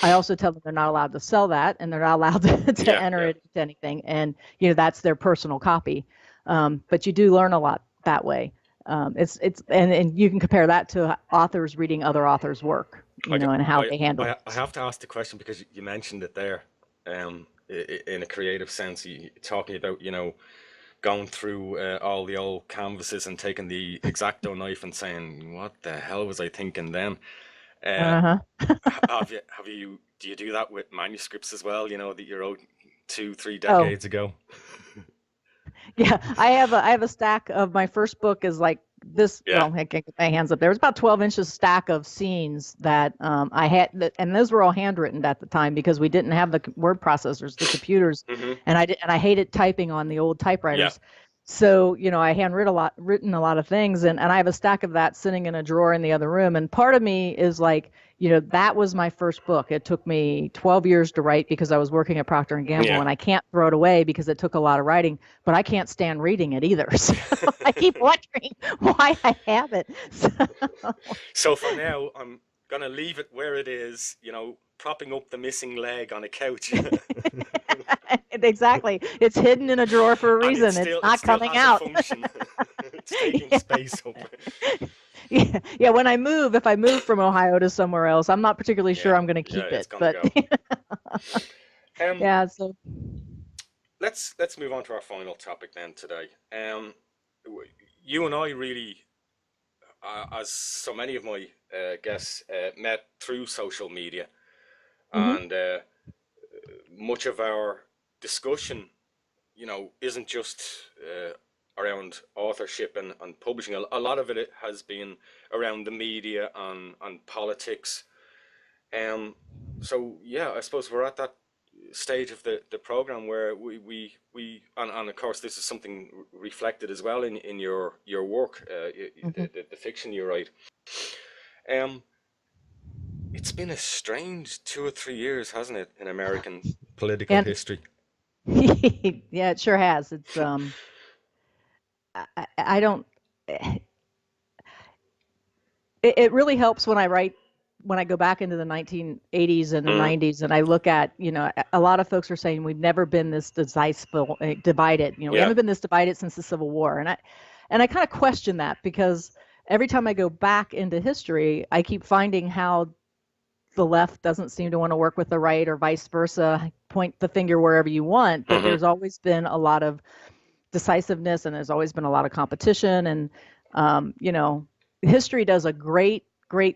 [SPEAKER 3] I also tell them they're not allowed to sell that, and they're not allowed to enter it into anything. And, that's their personal copy. But you do learn a lot that way. And you can compare that to authors reading other authors' work, and how they handle it.
[SPEAKER 2] I have to ask the question because you mentioned it there, in a creative sense, talking about, going through all the old canvases and taking the X-Acto knife and saying, what the hell was I thinking then? Do you do that with manuscripts as well, that you wrote 2-3 decades ago?
[SPEAKER 3] Yeah, I have a stack of my first book is like this. Yeah. Well, I can't get my hands up there. It's about 12 inches stack of scenes that I had, and those were all handwritten at the time because we didn't have the word processors, the computers, and I hated typing on the old typewriters. Yeah. So, I written a lot of things, and I have a stack of that sitting in a drawer in the other room. And part of me is like, that was my first book. It took me 12 years to write because I was working at Procter & Gamble, and I can't throw it away because it took a lot of writing, but I can't stand reading it either. So I keep wondering why I have it.
[SPEAKER 2] So for now, I'm going to leave it where it is, propping up the missing leg on a couch.
[SPEAKER 3] Exactly. It's hidden in a drawer for a reason. It's not coming out.
[SPEAKER 2] It's taking space up.
[SPEAKER 3] Yeah. When if I move from Ohio to somewhere else, I'm not particularly sure I'm going to keep it. But
[SPEAKER 2] yeah. So let's move on to our final topic then today. You and I really, as so many of my guests, met through social media, and much of our discussion, isn't just around authorship and publishing. A lot of it has been around the media and politics. So yeah, I suppose we're at that stage of the program where we and of course this is something reflected as well in your work, the fiction you write. It's been a strange 2 or 3 years, hasn't it, in American political history?
[SPEAKER 3] Yeah, it sure has. It's I don't. It really helps when I go back into the 1980s and the 90s, and I look at, a lot of folks are saying we've never been this divided. We haven't been this divided since the Civil War, and I kind of question that, because every time I go back into history, I keep finding how the left doesn't seem to want to work with the right, or vice versa. Point the finger wherever you want, but there's always been a lot of decisiveness, and there's always been a lot of competition. And history does a great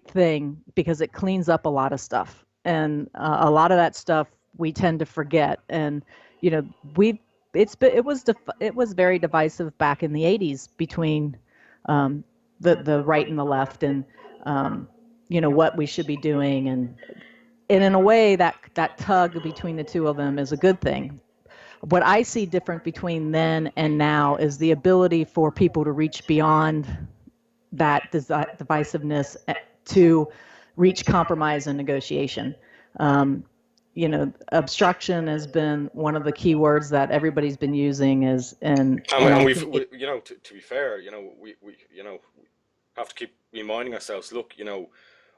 [SPEAKER 3] thing because it cleans up a lot of stuff, and a lot of that stuff we tend to forget. And it was very divisive back in the 80s between the right and the left, and what we should be doing, and in a way that tug between the two of them is a good thing. What I see different between then and now is the ability for people to reach beyond that divisiveness to reach compromise and negotiation. Obstruction has been one of the key words that everybody's been using. To
[SPEAKER 2] be fair, we have to keep reminding ourselves. Look,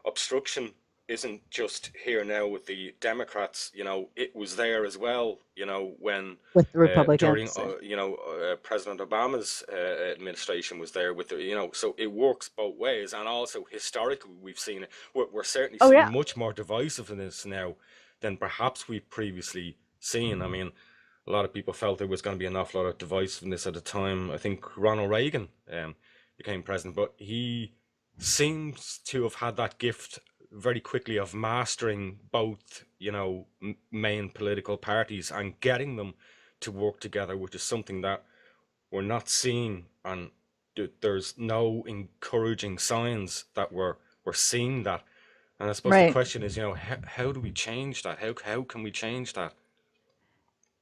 [SPEAKER 2] obstruction isn't just here now with the Democrats. It was there as well. When
[SPEAKER 3] with the Republicans,
[SPEAKER 2] during President Obama's administration was there with the. So it works both ways, and also historically we've seen it. We're certainly seeing much more divisiveness now than perhaps we've previously seen. I mean, a lot of people felt there was going to be an awful lot of divisiveness at the time. I think Ronald Reagan became president, but he seems to have had that gift very quickly of mastering both, main political parties and getting them to work together, which is something that we're not seeing, and there's no encouraging signs that we're seeing that. And I suppose the question is, how do we change that? How can we change that?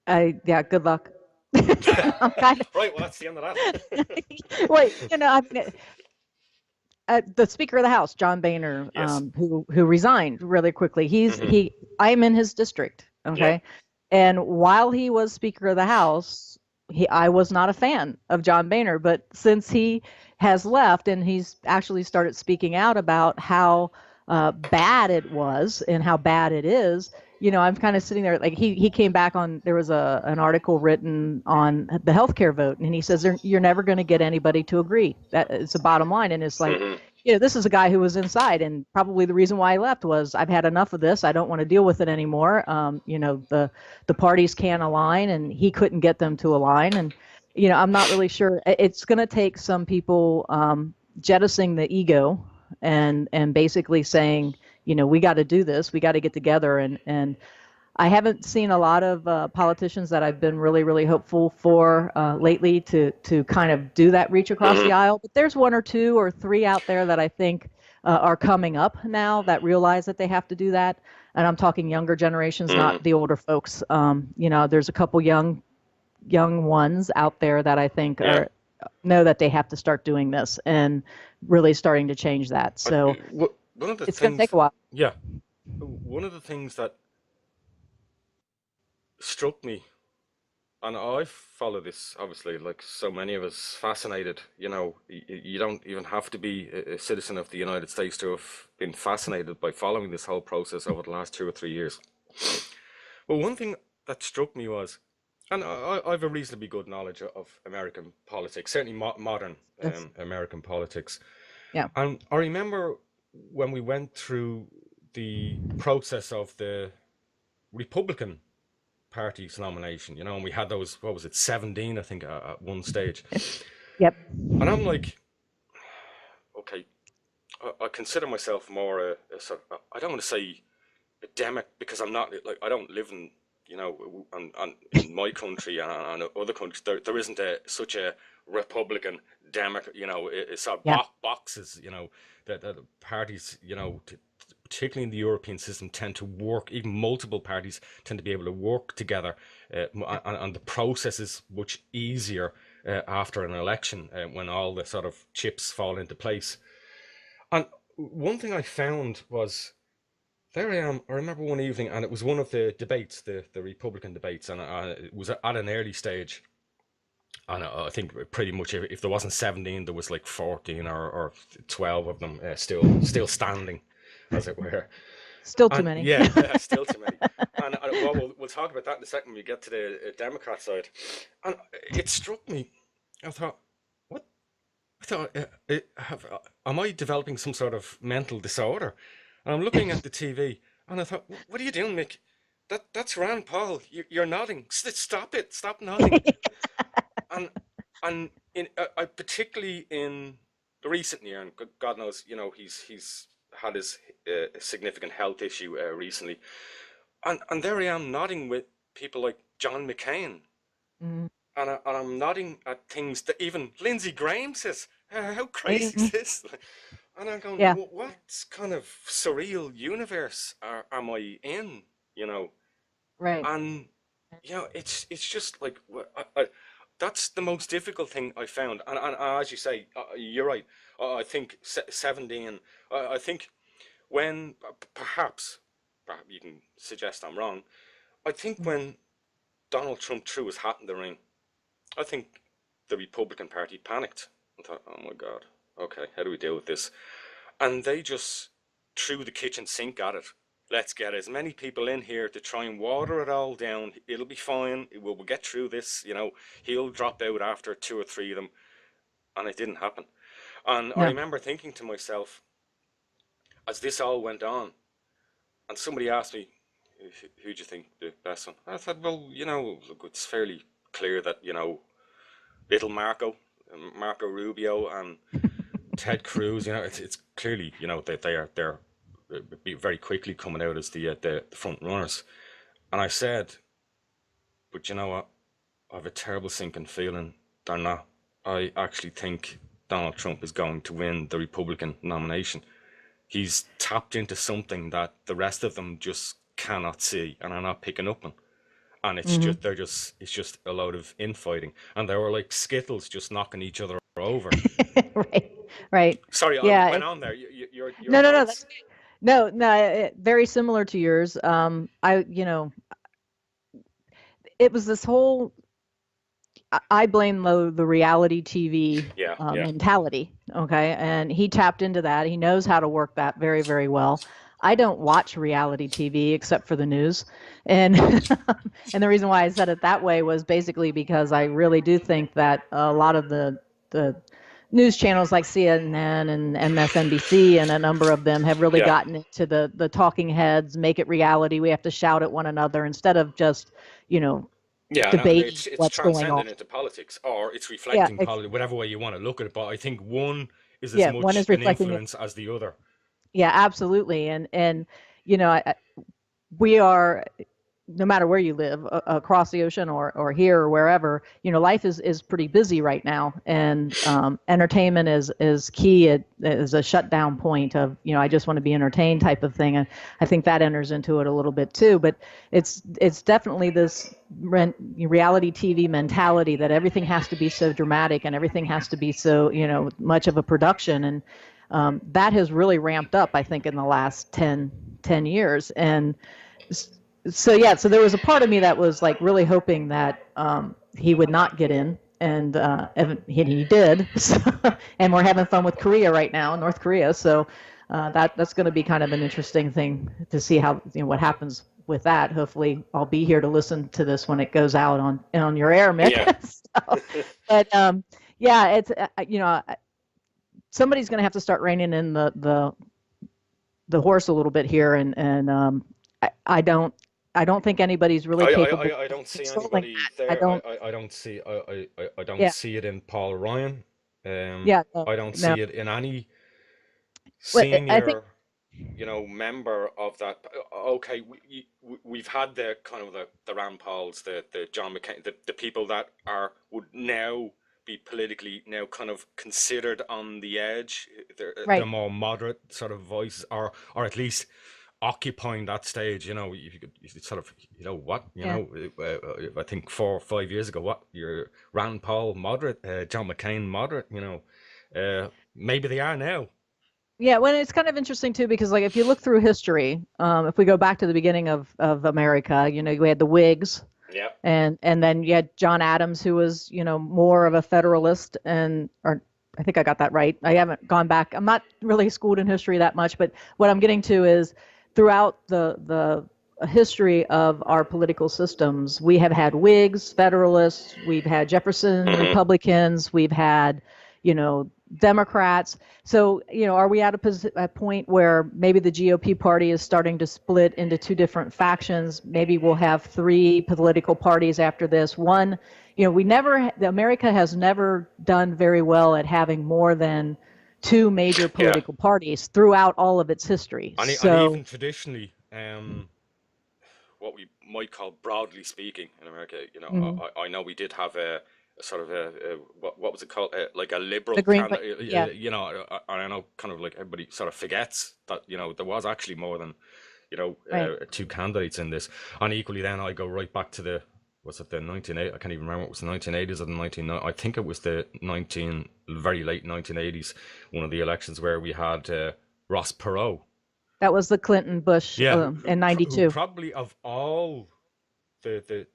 [SPEAKER 3] Good luck.
[SPEAKER 2] Right, well, that's the end of that.
[SPEAKER 3] Wait, the Speaker of the House, John Boehner, who resigned really quickly. I'm in his district, Okay. And while he was Speaker of the House, I was not a fan of John Boehner, but since he has left and he's actually started speaking out about how bad it was and how bad it is, I'm kind of sitting there like he came back on. There was an article written on the healthcare vote, and he says you're never going to get anybody to agree. That it's the bottom line, and it's like. This is a guy who was inside, and probably the reason why I left was I've had enough of this. I don't want to deal with it anymore. The parties can't align, and he couldn't get them to align. And, I'm not really sure. It's going to take some people jettisoning the ego and basically saying, we got to do this. We got to get together. And I haven't seen a lot of politicians that I've been really, really hopeful for lately to kind of do that reach across the aisle. But there's one or two or three out there that I think are coming up now that realize that they have to do that. And I'm talking younger generations, not the older folks. There's a couple young ones out there that I think know that they have to start doing this and really starting to change that. So it's going to take a while.
[SPEAKER 2] Yeah. One of the things that struck me, and I follow this obviously like so many of us, fascinated. You don't even have to be a citizen of the United States to have been fascinated by following this whole process over the last 2 or 3 years. Well, one thing that struck me was, and I have a reasonably good knowledge of American politics, certainly modern American politics.
[SPEAKER 3] Yeah.
[SPEAKER 2] And I remember when we went through the process of the Republican Party's nomination, and we had those, 17, I think, at one stage.
[SPEAKER 3] Yep.
[SPEAKER 2] And I'm like, okay, I consider myself more a sort of, I don't want to say a Democrat, because I'm not, like, I don't live in, in my country and other countries, there isn't such a Republican, Democrat, it's boxes, that parties, particularly in the European system, tend to work, even multiple parties tend to be able to work together, and the process is much easier after an election when all the sort of chips fall into place. And one thing I found was, there I am, I remember one evening, and it was one of the debates, the Republican debates, and it was at an early stage. And I think pretty much if there wasn't 17, there was like 14 or 12 of them still standing, as it were.
[SPEAKER 3] Still too many.
[SPEAKER 2] Yeah, still too many. And we'll talk about that in a second when we get to the Democrat side. And it struck me, I thought, what? I thought, am I developing some sort of mental disorder? And I'm looking at the TV, and I thought, what are you doing, Mick? That's Rand Paul. You're nodding. Stop it. Stop nodding. And I particularly in the recent year, and God knows, he's had his significant health issue recently, and there I am nodding with people like John McCain, and I'm nodding at things that even Lindsey Graham says. How crazy is this? And I'm going, what kind of surreal universe am I in?
[SPEAKER 3] Right.
[SPEAKER 2] And it's just like that's the most difficult thing I found. And as you say, you're right. I think 17. I think when perhaps you can suggest I'm wrong. I think when Donald Trump threw his hat in the ring, I think the Republican Party panicked and thought, oh my God, okay, how do we deal with this? And they just threw the kitchen sink at it. Let's get as many people in here to try and water it all down. It'll be fine. We'll get through this. He'll drop out after 2 or 3 of them. And it didn't happen. And I remember thinking to myself, as this all went on, and somebody asked me, who do you think the best one? I thought, well, look, it's fairly clear that, little Marco Rubio and Ted Cruz, it's clearly, that they're very quickly coming out as the front runners. And I said, but you know what? I have a terrible sinking feeling they're not. I actually think Donald Trump is going to win the Republican nomination. He's tapped into something that the rest of them just cannot see and are not picking up on. And it's it's just a load of infighting. And they were like Skittles just knocking each other over.
[SPEAKER 3] Right.
[SPEAKER 2] Sorry, I went on there. You're
[SPEAKER 3] No. No, very similar to yours. it was this whole, I blame the reality TV mentality, okay? And he tapped into that. He knows how to work that very, very well. I don't watch reality TV except for the news. And and the reason why I said it that way was basically because I really do think that a lot of the news channels like CNN and MSNBC and a number of them have really gotten into the talking heads, make it reality. We have to shout at one another instead of just, debate
[SPEAKER 2] it's
[SPEAKER 3] what's going on.
[SPEAKER 2] transcending into politics, or it's reflecting politics, whatever way you want to look at it. But I think one is as much
[SPEAKER 3] one is
[SPEAKER 2] an influence as the other.
[SPEAKER 3] Yeah, absolutely. And we are, no matter where you live, across the ocean or here or wherever, life is pretty busy right now. And entertainment is key. It is a shutdown point of, I just want to be entertained type of thing. And I think that enters into it a little bit too. But it's definitely this reality TV mentality that everything has to be so dramatic and everything has to be so, much of a production. And that has really ramped up, I think, in the last 10 years. And so there was a part of me that was like really hoping that he would not get in, and he did. And we're having fun with Korea right now, North Korea. So that's going to be kind of an interesting thing to see how what happens with that. Hopefully, I'll be here to listen to this when it goes out on your air, Mick. Yeah. But it's somebody's going to have to start reining in the horse a little bit here, and I don't think anybody's really capable.
[SPEAKER 2] I don't see anybody there. I don't see. I don't see it in Paul Ryan. I don't see it in any senior, member of that. Okay, we've had the kind of the Rand Pauls, the John McCain, the people that would now be politically now kind of considered on the edge. They're more moderate sort of voice, or at least occupying that stage. You could sort of, I think 4 or 5 years ago, you're Rand Paul moderate, John McCain moderate, maybe they are now.
[SPEAKER 3] Yeah, well, it's kind of interesting too, because like if you look through history, if we go back to the beginning of America, we had the Whigs.
[SPEAKER 2] Yeah.
[SPEAKER 3] And then you had John Adams, who was, more of a Federalist, or I think I got that right. I haven't gone back. I'm not really schooled in history that much, but what I'm getting to is throughout the history of our political systems, we have had Whigs, Federalists, we've had Jefferson Republicans, we've had, Democrats. So, are we at a point where maybe the GOP party is starting to split into two different factions? Maybe we'll have 3 political parties after this. One, America has never done very well at having more than 2 major political parties throughout all of its history.
[SPEAKER 2] And even traditionally, what we might call broadly speaking in America, I know we did have a sort of what was it called, like a liberal candidate, I know kind of like everybody sort of forgets that there was actually more than 2 candidates in this. And equally then I go right back to the 1980s, I can't even remember, it was the 1980s or the 1990s. I think it was the very late 1980s, one of the elections where we had Ross Perot.
[SPEAKER 3] That was the Clinton Bush in 92.
[SPEAKER 2] Probably of all the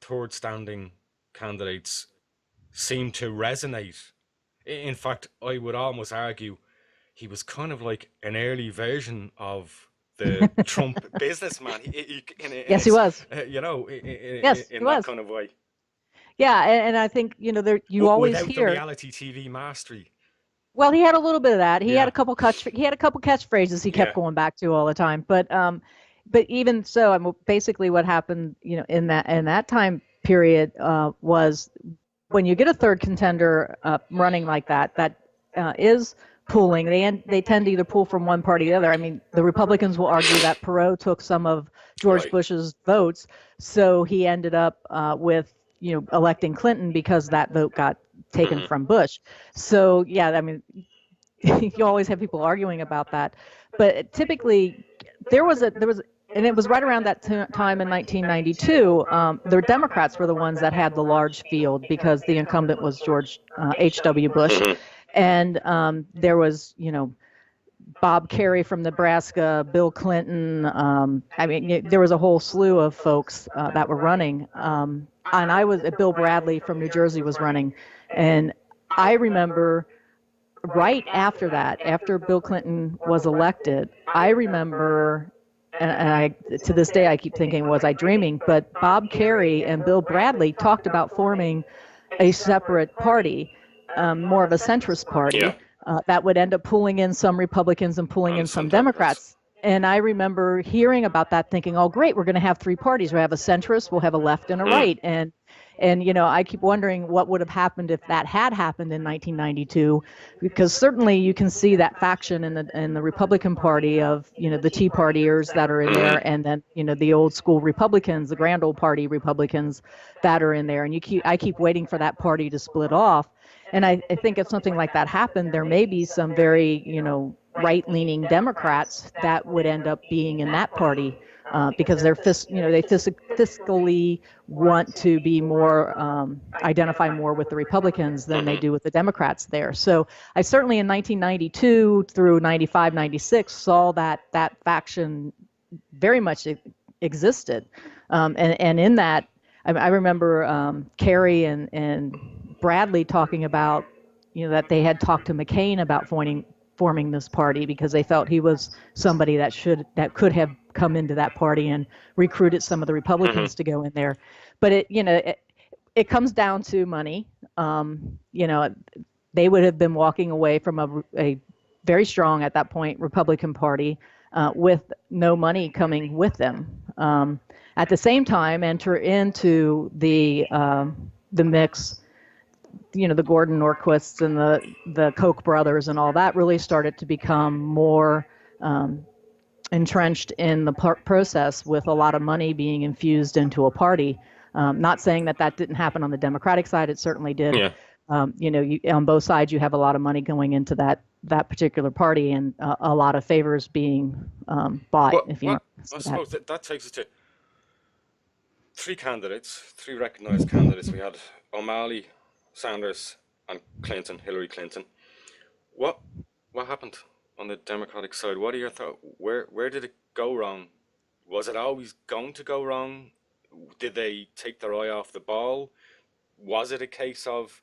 [SPEAKER 2] third standing candidates seemed to resonate. In fact, I would almost argue he was kind of like an early version of the Trump businessman.
[SPEAKER 3] Yes, he was.
[SPEAKER 2] In that kind of way.
[SPEAKER 3] Yeah, and I think always
[SPEAKER 2] without
[SPEAKER 3] hear
[SPEAKER 2] the reality TV mastery.
[SPEAKER 3] Well, he had a little bit of that. He had a couple catchphrases he kept going back to all the time. But even so, basically what happened, in that time period was when you get a third contender running like that is pooling. They tend to either pull from one party or the other. I mean, the Republicans will argue that Perot took some of George Bush's votes, so he ended up with electing Clinton because that vote got taken from Bush. So yeah, I mean, you always have people arguing about that, but typically there was, and it was right around that time in 1992. The Democrats were the ones that had the large field because the incumbent was George H.W. Bush. And there was, Bob Kerrey from Nebraska, Bill Clinton. I mean, there was a whole slew of folks that were running. And Bill Bradley from New Jersey was running. And I remember right after that, after Bill Clinton was elected, I remember, and I to this day I keep thinking, was I dreaming? But Bob Kerrey and Bill Bradley talked about forming a separate party, more of a centrist party.
[SPEAKER 2] Yeah.
[SPEAKER 3] That would end up pulling in some Republicans and pulling in some Democrats. And I remember hearing about that thinking, oh, great, we're going to have three parties. We have a centrist, we'll have a left and a right. And I keep wondering what would have happened if that had happened in 1992, because certainly you can see that faction in the Republican Party of, the Tea Partiers that are in there, and then, the old school Republicans, the Grand Old Party Republicans that are in there. And I keep waiting for that party to split off. And I think if something like that happened, there may be some very, right-leaning Democrats that would end up being in that party because they fiscally want to be more, identify more with the Republicans than they do with the Democrats there. So I certainly in 1992 through 95, 96 saw that faction very much existed. And in that, I remember Kerry and Bradley talking about, that they had talked to McCain about forming this party because they felt he was somebody that could have come into that party and recruited some of the Republicans to go in there. But it comes down to money. They would have been walking away from a very strong at that point Republican Party with no money coming with them. At the same time, enter into the mix, the Gordon Norquists and the Koch brothers and all that really started to become more entrenched in the process with a lot of money being infused into a party. Not saying that didn't happen on the Democratic side. It certainly did.
[SPEAKER 2] Yeah.
[SPEAKER 3] On both sides, you have a lot of money going into that particular party and a lot of favors being bought.
[SPEAKER 2] I suppose that takes us to three recognized candidates. We had O'Malley, Sanders, and Hillary Clinton. What happened on the Democratic side? What are your thoughts? Where did it go wrong? Was it always going to go wrong? Did they take their eye off the ball? Was it a case of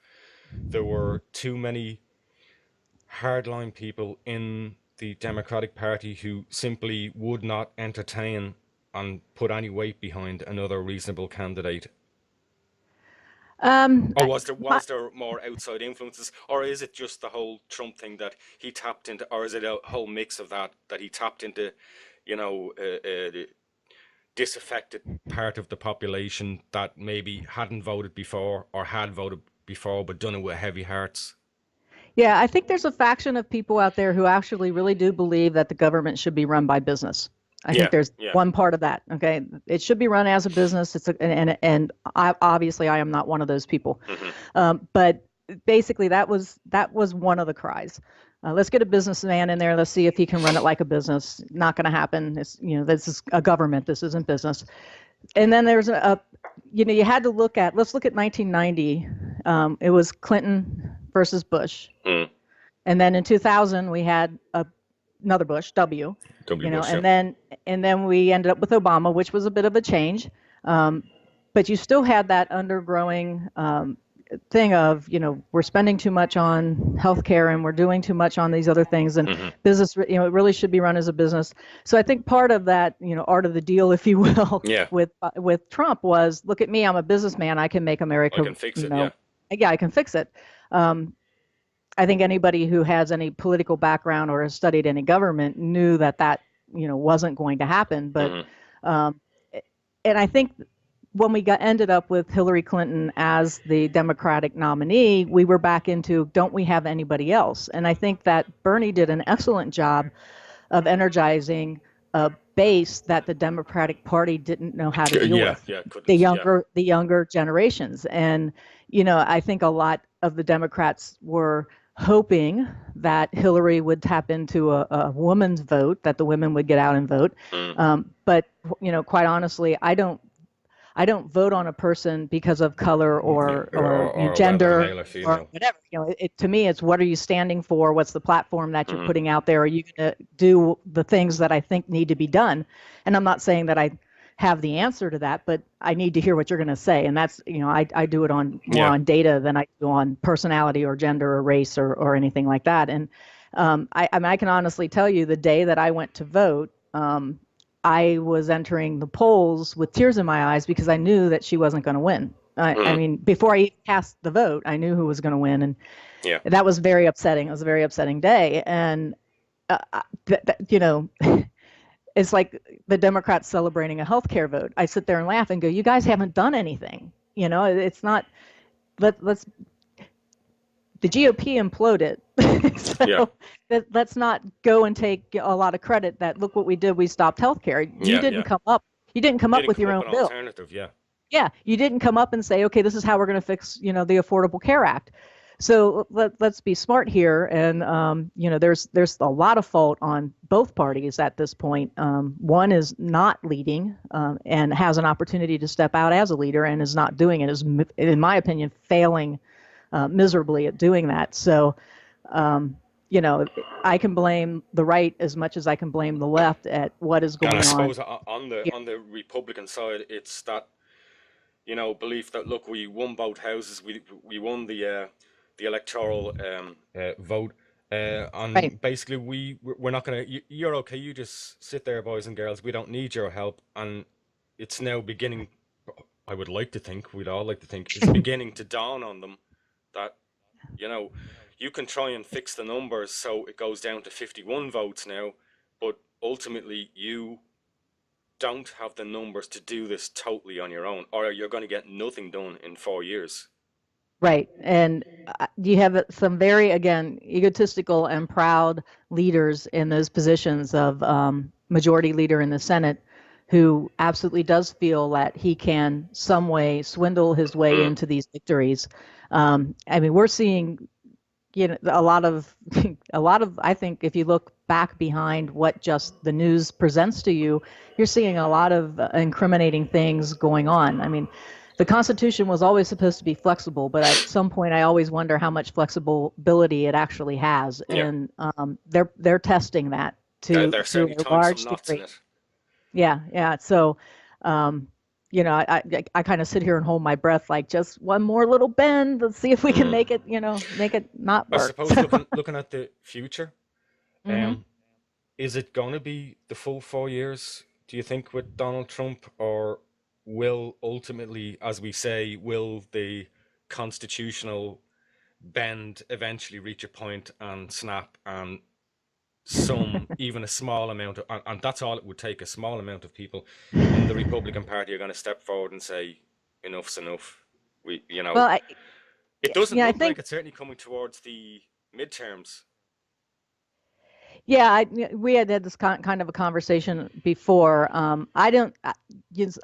[SPEAKER 2] there were too many hardline people in the Democratic Party who simply would not entertain and put any weight behind another reasonable candidate? Or was there more outside influences, or is it just the whole Trump thing that he tapped into, or is it a whole mix of that he tapped into, the disaffected part of the population that maybe hadn't voted before or had voted before but done it with heavy hearts?
[SPEAKER 3] Yeah, I think there's a faction of people out there who actually really do believe that the government should be run by business. I think there's one part of that. Okay, it should be run as a business. And obviously I am not one of those people. But basically that was one of the cries. Let's get a businessman in there. Let's see if he can run it like a business. Not going to happen. It's this is a government. This isn't business. And then there's you had to let's look at 1990. It was Clinton versus Bush. And then in 2000 we had another Bush, Bush, and then we ended up with Obama, which was a bit of a change. But you still had that undergrowing thing of, we're spending too much on healthcare and we're doing too much on these other things, and business, it really should be run as a business. So I think part of that, art of the deal, if you will, with Trump was, look at me, I'm a businessman, I can make America.
[SPEAKER 2] I can fix it.
[SPEAKER 3] I can fix it. I think anybody who has any political background or has studied any government knew that wasn't going to happen. But and I think when we ended up with Hillary Clinton as the Democratic nominee, we were back into, don't we have anybody else? And I think that Bernie did an excellent job of energizing a base that the Democratic Party didn't know how to deal with. The younger generations. And, I think a lot of the Democrats were hoping that Hillary would tap into a woman's vote, that the women would get out and vote. But, quite honestly, I don't vote on a person because of color or gender or whatever. To me, it's what are you standing for? What's the platform that you're putting out there? Are you going to do the things that I think need to be done? And I'm not saying that I have the answer to that, but I need to hear what you're going to say. And that's, I do it on more on data than I do on personality or gender or race or anything like that. And I can honestly tell you the day that I went to vote, I was entering the polls with tears in my eyes because I knew that she wasn't going to win. I mean, before I cast the vote, I knew who was going to win. And that was very upsetting. It was a very upsetting day. And, it's like the Democrats celebrating a healthcare vote. I sit there and laugh and go, you guys haven't done anything. It's not, let's, the GOP imploded. Let's not go and take a lot of credit that look what we did. We stopped healthcare. You didn't come up with your own bill.
[SPEAKER 2] Alternative,
[SPEAKER 3] Yeah. You didn't come up and say, okay, this is how we're going to fix, the Affordable Care Act. So let's be smart here. And, there's a lot of fault on both parties at this point. One is not leading and has an opportunity to step out as a leader and is not doing it, is, in my opinion, failing miserably at doing that. So, I can blame the right as much as I can blame the left at what is going on.
[SPEAKER 2] And I suppose on the Republican side, it's that, belief that, look, we won both houses. We won the electoral vote. Basically, we're not going to, you're okay. You just sit there, boys and girls. We don't need your help. And it's now beginning, I would like to think, we'd all like to think, it's beginning to dawn on them that, you can try and fix the numbers so it goes down to 51 votes now, but ultimately you don't have the numbers to do this totally on your own, or you're going to get nothing done in 4 years.
[SPEAKER 3] Right. And you have some very, again, egotistical and proud leaders in those positions of majority leader in the Senate who absolutely does feel that he can some way swindle his way into these victories. We're seeing, a lot of, I think if you look back behind what just the news presents to you, you're seeing a lot of incriminating things going on. The Constitution was always supposed to be flexible, but at some point I always wonder how much flexibility it actually has. And they're testing that to a large degree. Yeah. So, I kind of sit here and hold my breath, like just one more little bend. Let's see if we can make it not work.
[SPEAKER 2] I suppose looking at the future, is it going to be the full 4 years, do you think, with Donald Trump, or will ultimately, as we say, will the constitutional bend eventually reach a point and snap, and even a small amount of, and that's all it would take, a small amount of people in the Republican Party are going to step forward and say, enough's enough. It doesn't look like it's certainly coming towards the midterms.
[SPEAKER 3] Yeah, we had this kind of a conversation before. A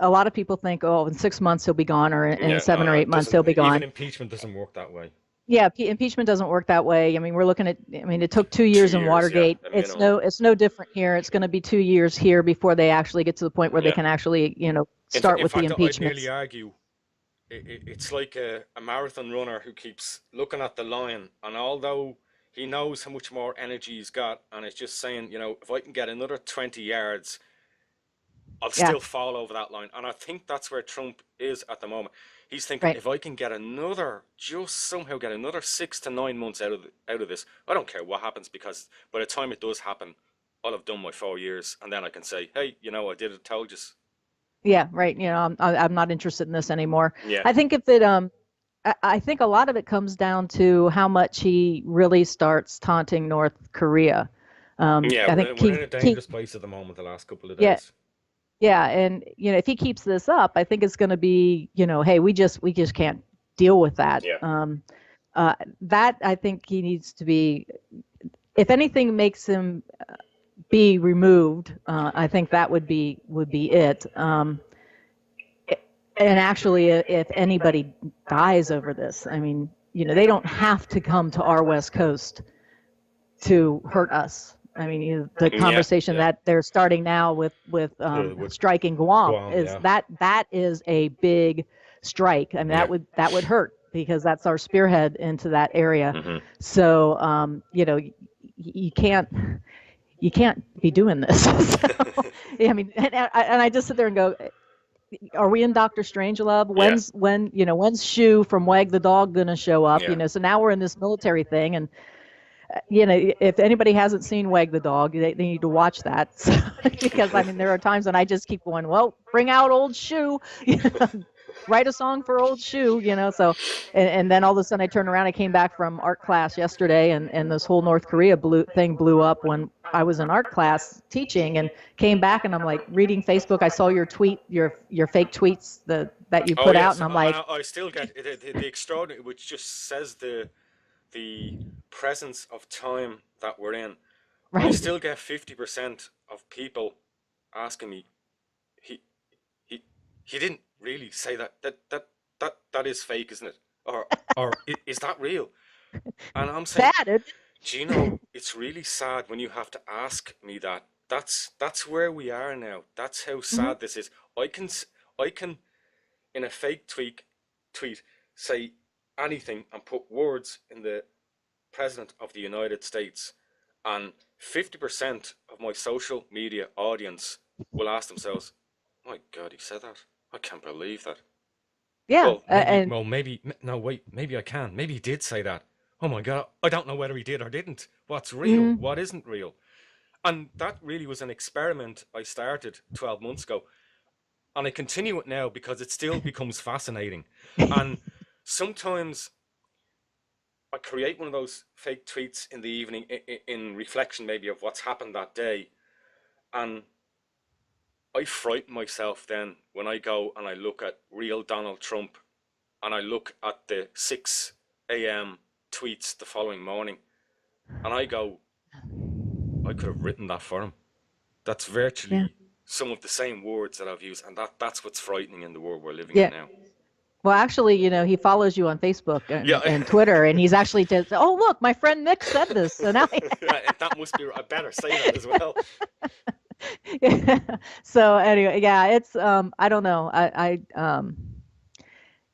[SPEAKER 3] lot of people think, in 6 months he'll be gone, or in 7 or 8 months he'll be gone.
[SPEAKER 2] Even impeachment doesn't work that way.
[SPEAKER 3] Yeah, impeachment doesn't work that way. We're looking at, it took 2 years in Watergate. It's no different here. It's going to be 2 years here before they actually get to the point where they can actually, start with the impeachment.
[SPEAKER 2] I'd nearly argue it's like a marathon runner who keeps looking at the line, and although he knows how much more energy he's got, and it's just saying, if I can get another 20 yards, I'll still fall over that line. And I think that's where Trump is at the moment. He's thinking, if I can get somehow get another 6 to 9 months out of this, I don't care what happens, because by the time it does happen, I'll have done my 4 years, and then I can say, hey, I did it, told you.
[SPEAKER 3] Yeah, right. I'm not interested in this anymore.
[SPEAKER 2] Yeah.
[SPEAKER 3] I think I think a lot of it comes down to how much he really starts taunting North Korea. I think
[SPEAKER 2] we're in a dangerous place at the moment, the last couple of days.
[SPEAKER 3] Yeah, and if he keeps this up, I think it's going to be, hey, we just can't deal with that.
[SPEAKER 2] Yeah.
[SPEAKER 3] That I think he needs to be, if anything makes him be removed, I think that would be it. And actually, if anybody dies over this, they don't have to come to our West Coast to hurt us. I mean, the
[SPEAKER 2] Yeah,
[SPEAKER 3] conversation
[SPEAKER 2] yeah.
[SPEAKER 3] that they're starting now with
[SPEAKER 2] With
[SPEAKER 3] striking Guam
[SPEAKER 2] Guam,
[SPEAKER 3] is
[SPEAKER 2] yeah.
[SPEAKER 3] that is a big strike. I mean,
[SPEAKER 2] Yeah.
[SPEAKER 3] that would hurt because that's our spearhead into that area.
[SPEAKER 2] Mm-hmm.
[SPEAKER 3] So, you can't be doing this. So, I mean, and I just sit there and go, are we in Doctor Strangelove?
[SPEAKER 2] Yeah.
[SPEAKER 3] When's Shu from Wag the Dog gonna show up?
[SPEAKER 2] Yeah.
[SPEAKER 3] So now we're in this military thing, and if anybody hasn't seen Wag the Dog, they need to watch that. Because I mean, there are times when I just keep going, well, bring out old Shu, write a song for old Shu, So, and then all of a sudden I turned around. I came back from art class yesterday, and this whole North Korea thing blew up when I was in art class teaching, and came back, and I'm like reading Facebook. I saw your tweet, your fake tweets that you put out, and I'm like,
[SPEAKER 2] I still get the extraordinary, which just says the presence of time that we're in. I
[SPEAKER 3] right,
[SPEAKER 2] still get 50% of people asking me, he didn't really say that. That is fake, isn't it? Or is that real? And I'm saying,
[SPEAKER 3] sad.
[SPEAKER 2] do you know, it's really sad when you have to ask me that. That's where we are now. That's how sad this is. I can in a fake tweet say anything and put words in the President of the United States, and 50% of my social media audience will ask themselves, my God, he said that. I can't believe that.
[SPEAKER 3] Yeah,
[SPEAKER 2] Maybe I can. Maybe he did say that. Oh my God, I don't know whether he did or didn't. What's real? What isn't real? And that really was an experiment I started 12 months ago. And I continue it now because it still becomes fascinating. And sometimes I create one of those fake tweets in the evening in reflection maybe of what's happened that day. And I frighten myself then when I go and I look at real Donald Trump and I look at the 6 a.m. tweets the following morning, and I go, I could have written that for him. That's virtually some of the same words that I've used, and that's what's frightening in the world we're living in now.
[SPEAKER 3] Well, actually, he follows you on Facebook and Twitter, and he's actually just, oh, look, my friend Nick said this. So now
[SPEAKER 2] that must be, I better say that as well.
[SPEAKER 3] So anyway, it's I don't know.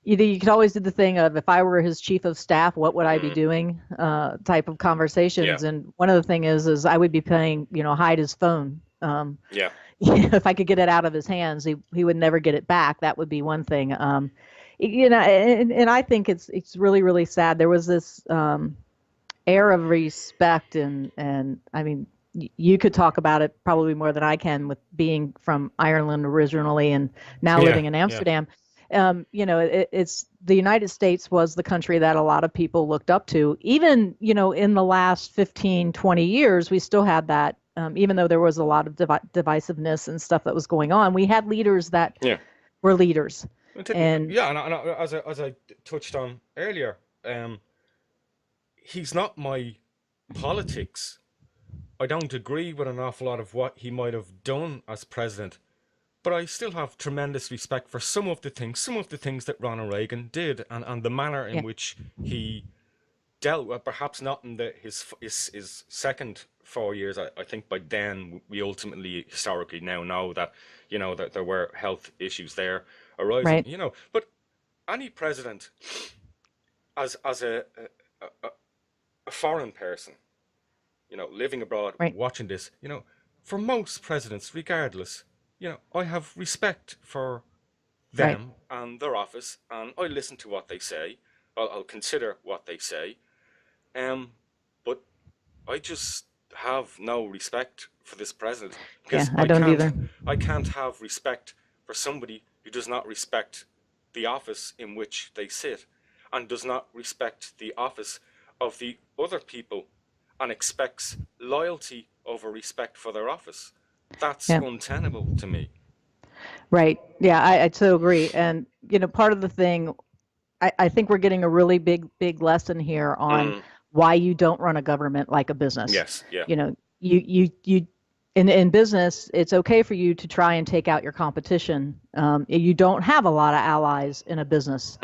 [SPEAKER 3] You could always do the thing of, if I were his chief of staff, what would I be doing? Type of conversations. And one of the things is I would be paying, hide his phone. If I could get it out of his hands, he would never get it back. That would be one thing. And I think it's really, really sad. There was this air of respect, and I mean, you could talk about it probably more than I can, with being from Ireland originally and now living in Amsterdam. It's the United States was the country that a lot of people looked up to. Even, in the last 15, 20 years, we still had that, even though there was a lot of divisiveness and stuff that was going on. We had leaders that were leaders. And
[SPEAKER 2] as I touched on earlier, he's not my politics. I don't agree with an awful lot of what he might have done as president, but I still have tremendous respect for some of the things that Ronald Reagan did, and the manner in which he dealt with, perhaps not in his second 4 years. I think by then we ultimately historically now know that, that there were health issues there arising, but any president as a foreign person, living abroad, watching this, for most presidents, regardless, I have respect for them and their office, and I listen to what they say. I'll consider what they say. But I just have no respect for this president, because
[SPEAKER 3] I don't either.
[SPEAKER 2] I can't have respect for somebody who does not respect the office in which they sit, and does not respect the office of the other people, and expects loyalty over respect for their office. That's untenable to me.
[SPEAKER 3] Right. Yeah, I so agree. And, part of the thing, I think we're getting a really big lesson here on why you don't run a government like a business.
[SPEAKER 2] Yes. Yeah.
[SPEAKER 3] You in business, it's okay for you to try and take out your competition. You don't have a lot of allies in a business.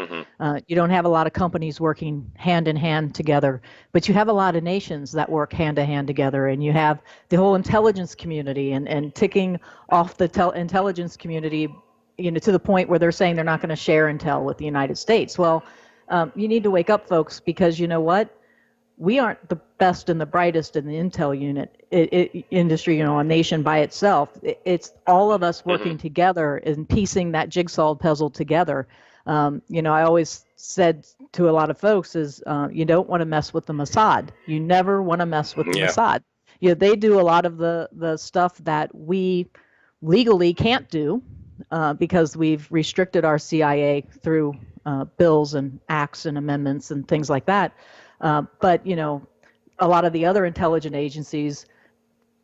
[SPEAKER 3] You don't have a lot of companies working hand in hand together, but you have a lot of nations that work hand in hand together, and you have the whole intelligence community and ticking off the intelligence community, to the point where they're saying they're not going to share intel with the United States. Well, you need to wake up, folks, because you know what? We aren't the best and the brightest in the intel industry, a nation by itself. It's all of us working together and piecing that jigsaw puzzle together. I always said to a lot of folks is you don't want to mess with the Mossad. You never want to mess with the Mossad. They do a lot of the stuff that we legally can't do because we've restricted our CIA through bills and acts and amendments and things like that. But a lot of the other intelligence agencies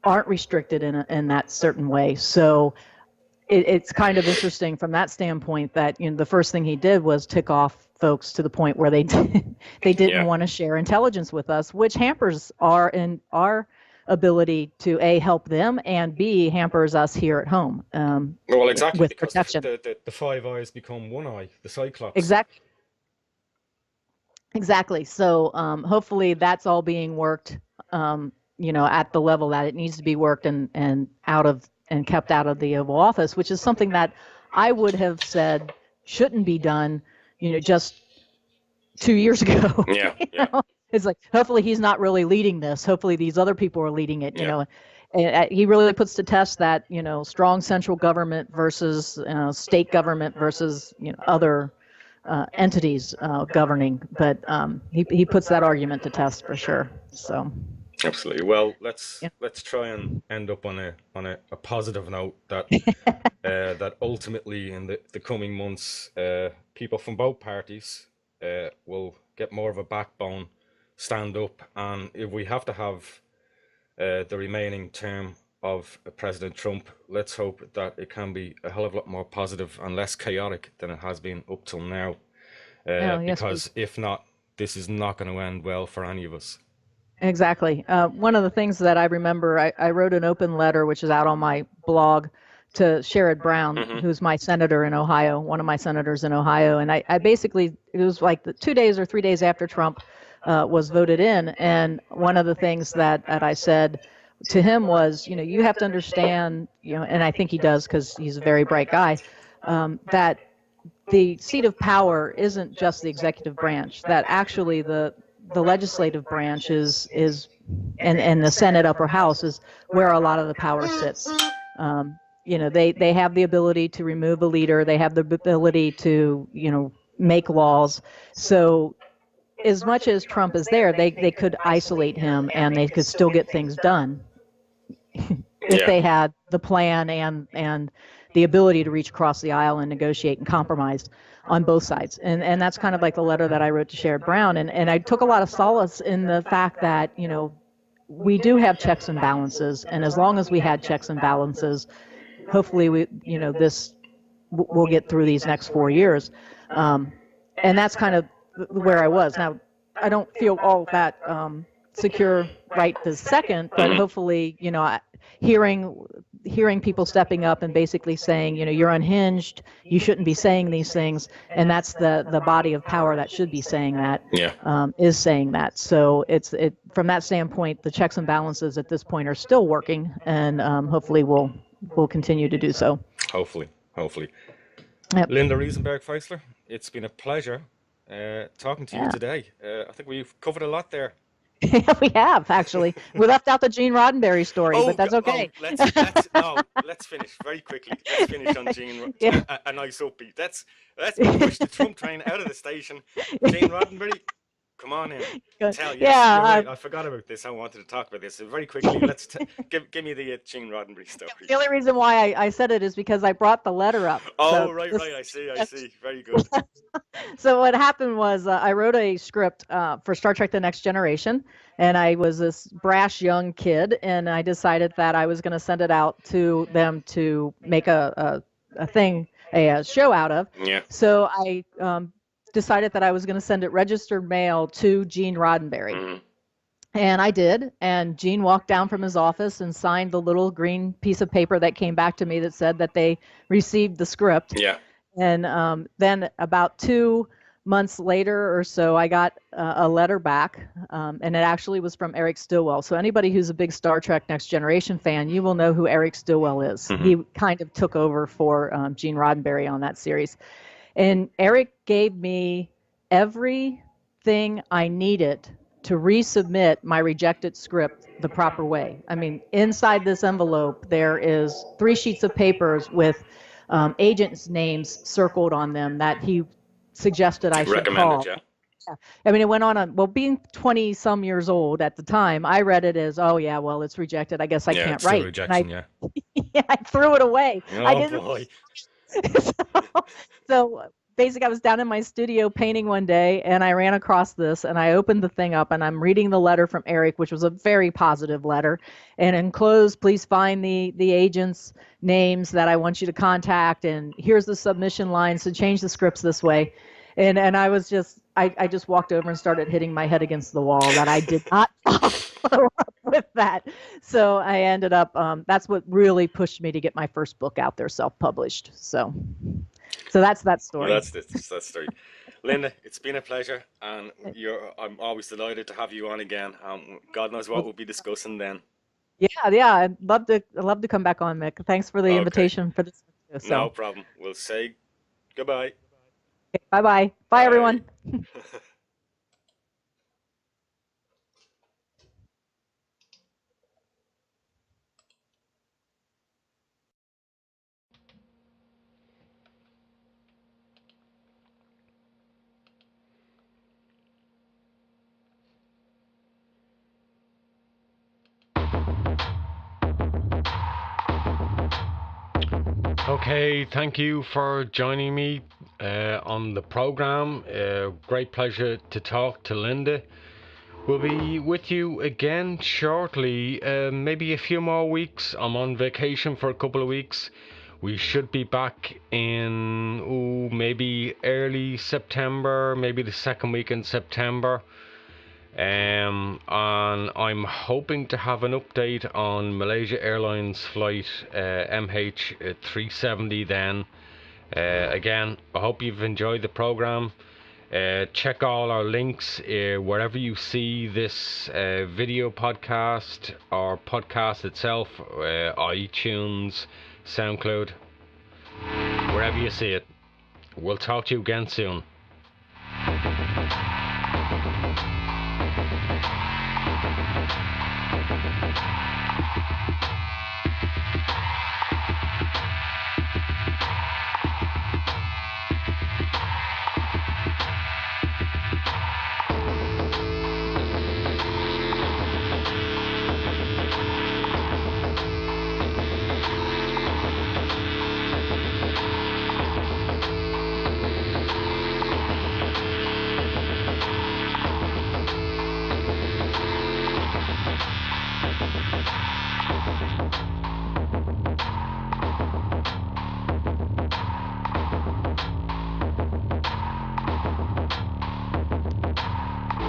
[SPEAKER 3] aren't restricted in that certain way. So it's kind of interesting from that standpoint that the first thing he did was tick off folks to the point where they didn't want to share intelligence with us, which hampers our ability to A, help them, and B, hampers us here at home.
[SPEAKER 2] Well, exactly,
[SPEAKER 3] with
[SPEAKER 2] because
[SPEAKER 3] protection.
[SPEAKER 2] The five eyes become one eye, the Cyclops.
[SPEAKER 3] Exactly. So hopefully that's all being worked, at the level that it needs to be worked and kept out of the Oval Office, which is something that I would have said shouldn't be done, just 2 years ago. It's like, hopefully he's not really leading this. Hopefully these other people are leading it, And he really puts to test that, strong central government versus state government versus, other entities governing. But he puts that argument to test for sure. So.
[SPEAKER 2] Absolutely. Well, let's try and end up on a positive note that that ultimately in the coming months, people from both parties will get more of a backbone, stand up, and if we have to have the remaining term of President Trump, let's hope that it can be a hell of a lot more positive and less chaotic than it has been up till now. Because if not, this is not going to end well for any of us.
[SPEAKER 3] Exactly. One of the things that I remember, I wrote an open letter, which is out on my blog, to Sherrod Brown, who's my senator in Ohio, one of my senators in Ohio. And I basically, it was like 2 days or 3 days after Trump was voted in. And one of the things that I said to him was, you have to understand, and I think he does because he's a very bright guy, that the seat of power isn't just the executive branch, that actually the legislative branch is and the Senate upper house is where a lot of the power sits. They have the ability to remove a leader. They have the ability to, make laws. So as much as Trump is there, they could isolate him and they could still get things done if they had the plan and the ability to reach across the aisle and negotiate and compromise on both sides. And that's kind of like the letter that I wrote to Sherrod Brown. And I took a lot of solace in the fact that, we do have checks and balances. And as long as we had checks and balances, hopefully we'll get through these next 4 years. And that's kind of where I was. Now, I don't feel all that secure right this second, but hopefully, hearing people stepping up and basically saying, you're unhinged, you shouldn't be saying these things, and that's the body of power that should be saying that, is saying that. So it's from that standpoint, the checks and balances at this point are still working, and hopefully we'll continue to do so.
[SPEAKER 2] Hopefully.
[SPEAKER 3] Yep.
[SPEAKER 2] Linda Riesenberg Fisler, it's been a pleasure talking to you today. I think we've covered a lot there.
[SPEAKER 3] Yeah, we have, actually. We left out the Gene Roddenberry story, but that's okay.
[SPEAKER 2] Let's finish very quickly. Let's finish on Gene. A nice upbeat. Let's push the Trump train out of the station. Gene Roddenberry, come on in. Tell you. Right. I forgot about this. I wanted to talk about this. So very quickly, let's give me the Gene Roddenberry story.
[SPEAKER 3] The only reason why I said it is because I brought the letter up.
[SPEAKER 2] Oh, so right. I see. Very good.
[SPEAKER 3] So what happened was I wrote a script for Star Trek The Next Generation, and I was this brash young kid, and I decided that I was going to send it out to them to make a show out of.
[SPEAKER 2] Yeah.
[SPEAKER 3] So I decided that I was going to send it registered mail to Gene Roddenberry. And I did, and Gene walked down from his office and signed the little green piece of paper that came back to me that said that they received the script.
[SPEAKER 2] Yeah.
[SPEAKER 3] And then about 2 months later or so, I got a letter back, and it actually was from Eric Stillwell. So anybody who's a big Star Trek Next Generation fan, you will know who Eric Stillwell is. He kind of took over for Gene Roddenberry on that series. And Eric gave me everything I needed to resubmit my rejected script the proper way. I mean, inside this envelope, there is 3 sheets of papers with agents' names circled on them that he suggested I should call.
[SPEAKER 2] Yeah.
[SPEAKER 3] I mean, it went on being 20 some years old at the time, I read it as, oh yeah, well, it's rejected. I guess I can't write.
[SPEAKER 2] Rejection,
[SPEAKER 3] I threw it away.
[SPEAKER 2] Oh,
[SPEAKER 3] I didn't.
[SPEAKER 2] Boy.
[SPEAKER 3] So basically, I was down in my studio painting one day, and I ran across this, and I opened the thing up, and I'm reading the letter from Eric, which was a very positive letter. And enclosed, please find the agents' names that I want you to contact, and here's the submission lines to change the scripts this way. And I was just, I just walked over and started hitting my head against the wall that I did not follow up with that. So I ended up, that's what really pushed me to get my first book out there, self-published. So that's that story.
[SPEAKER 2] Well, that's that story. Linda, it's been a pleasure, and I'm always delighted to have you on again. God knows what we'll be discussing then.
[SPEAKER 3] Yeah, I'd love to come back on, Mick. Thanks for the invitation for this. So.
[SPEAKER 2] No problem. We'll say goodbye.
[SPEAKER 3] Okay, bye-bye. Bye, everyone.
[SPEAKER 2] Okay, thank you for joining me on the program. Great pleasure to talk to Linda. We'll be with you again shortly, maybe a few more weeks. I'm on vacation for a couple of weeks. We should be back in maybe early September, maybe the second week in September. And I'm hoping to have an update on Malaysia Airlines flight MH370 then. Again, I hope you've enjoyed the program. Check all our links wherever you see this video podcast or podcast itself, iTunes, SoundCloud, wherever you see it. We'll talk to you again soon.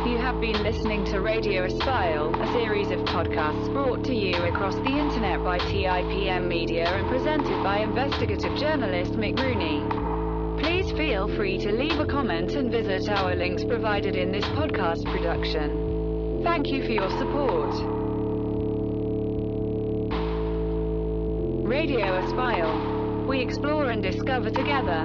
[SPEAKER 1] You have been listening to Radio Espial, a series of podcasts brought to you across the internet by TIPM Media and presented by investigative journalist Mick Rooney. Please feel free to leave a comment and visit our links provided in this podcast production. Thank you for your support. Radio Espial. We explore and discover together.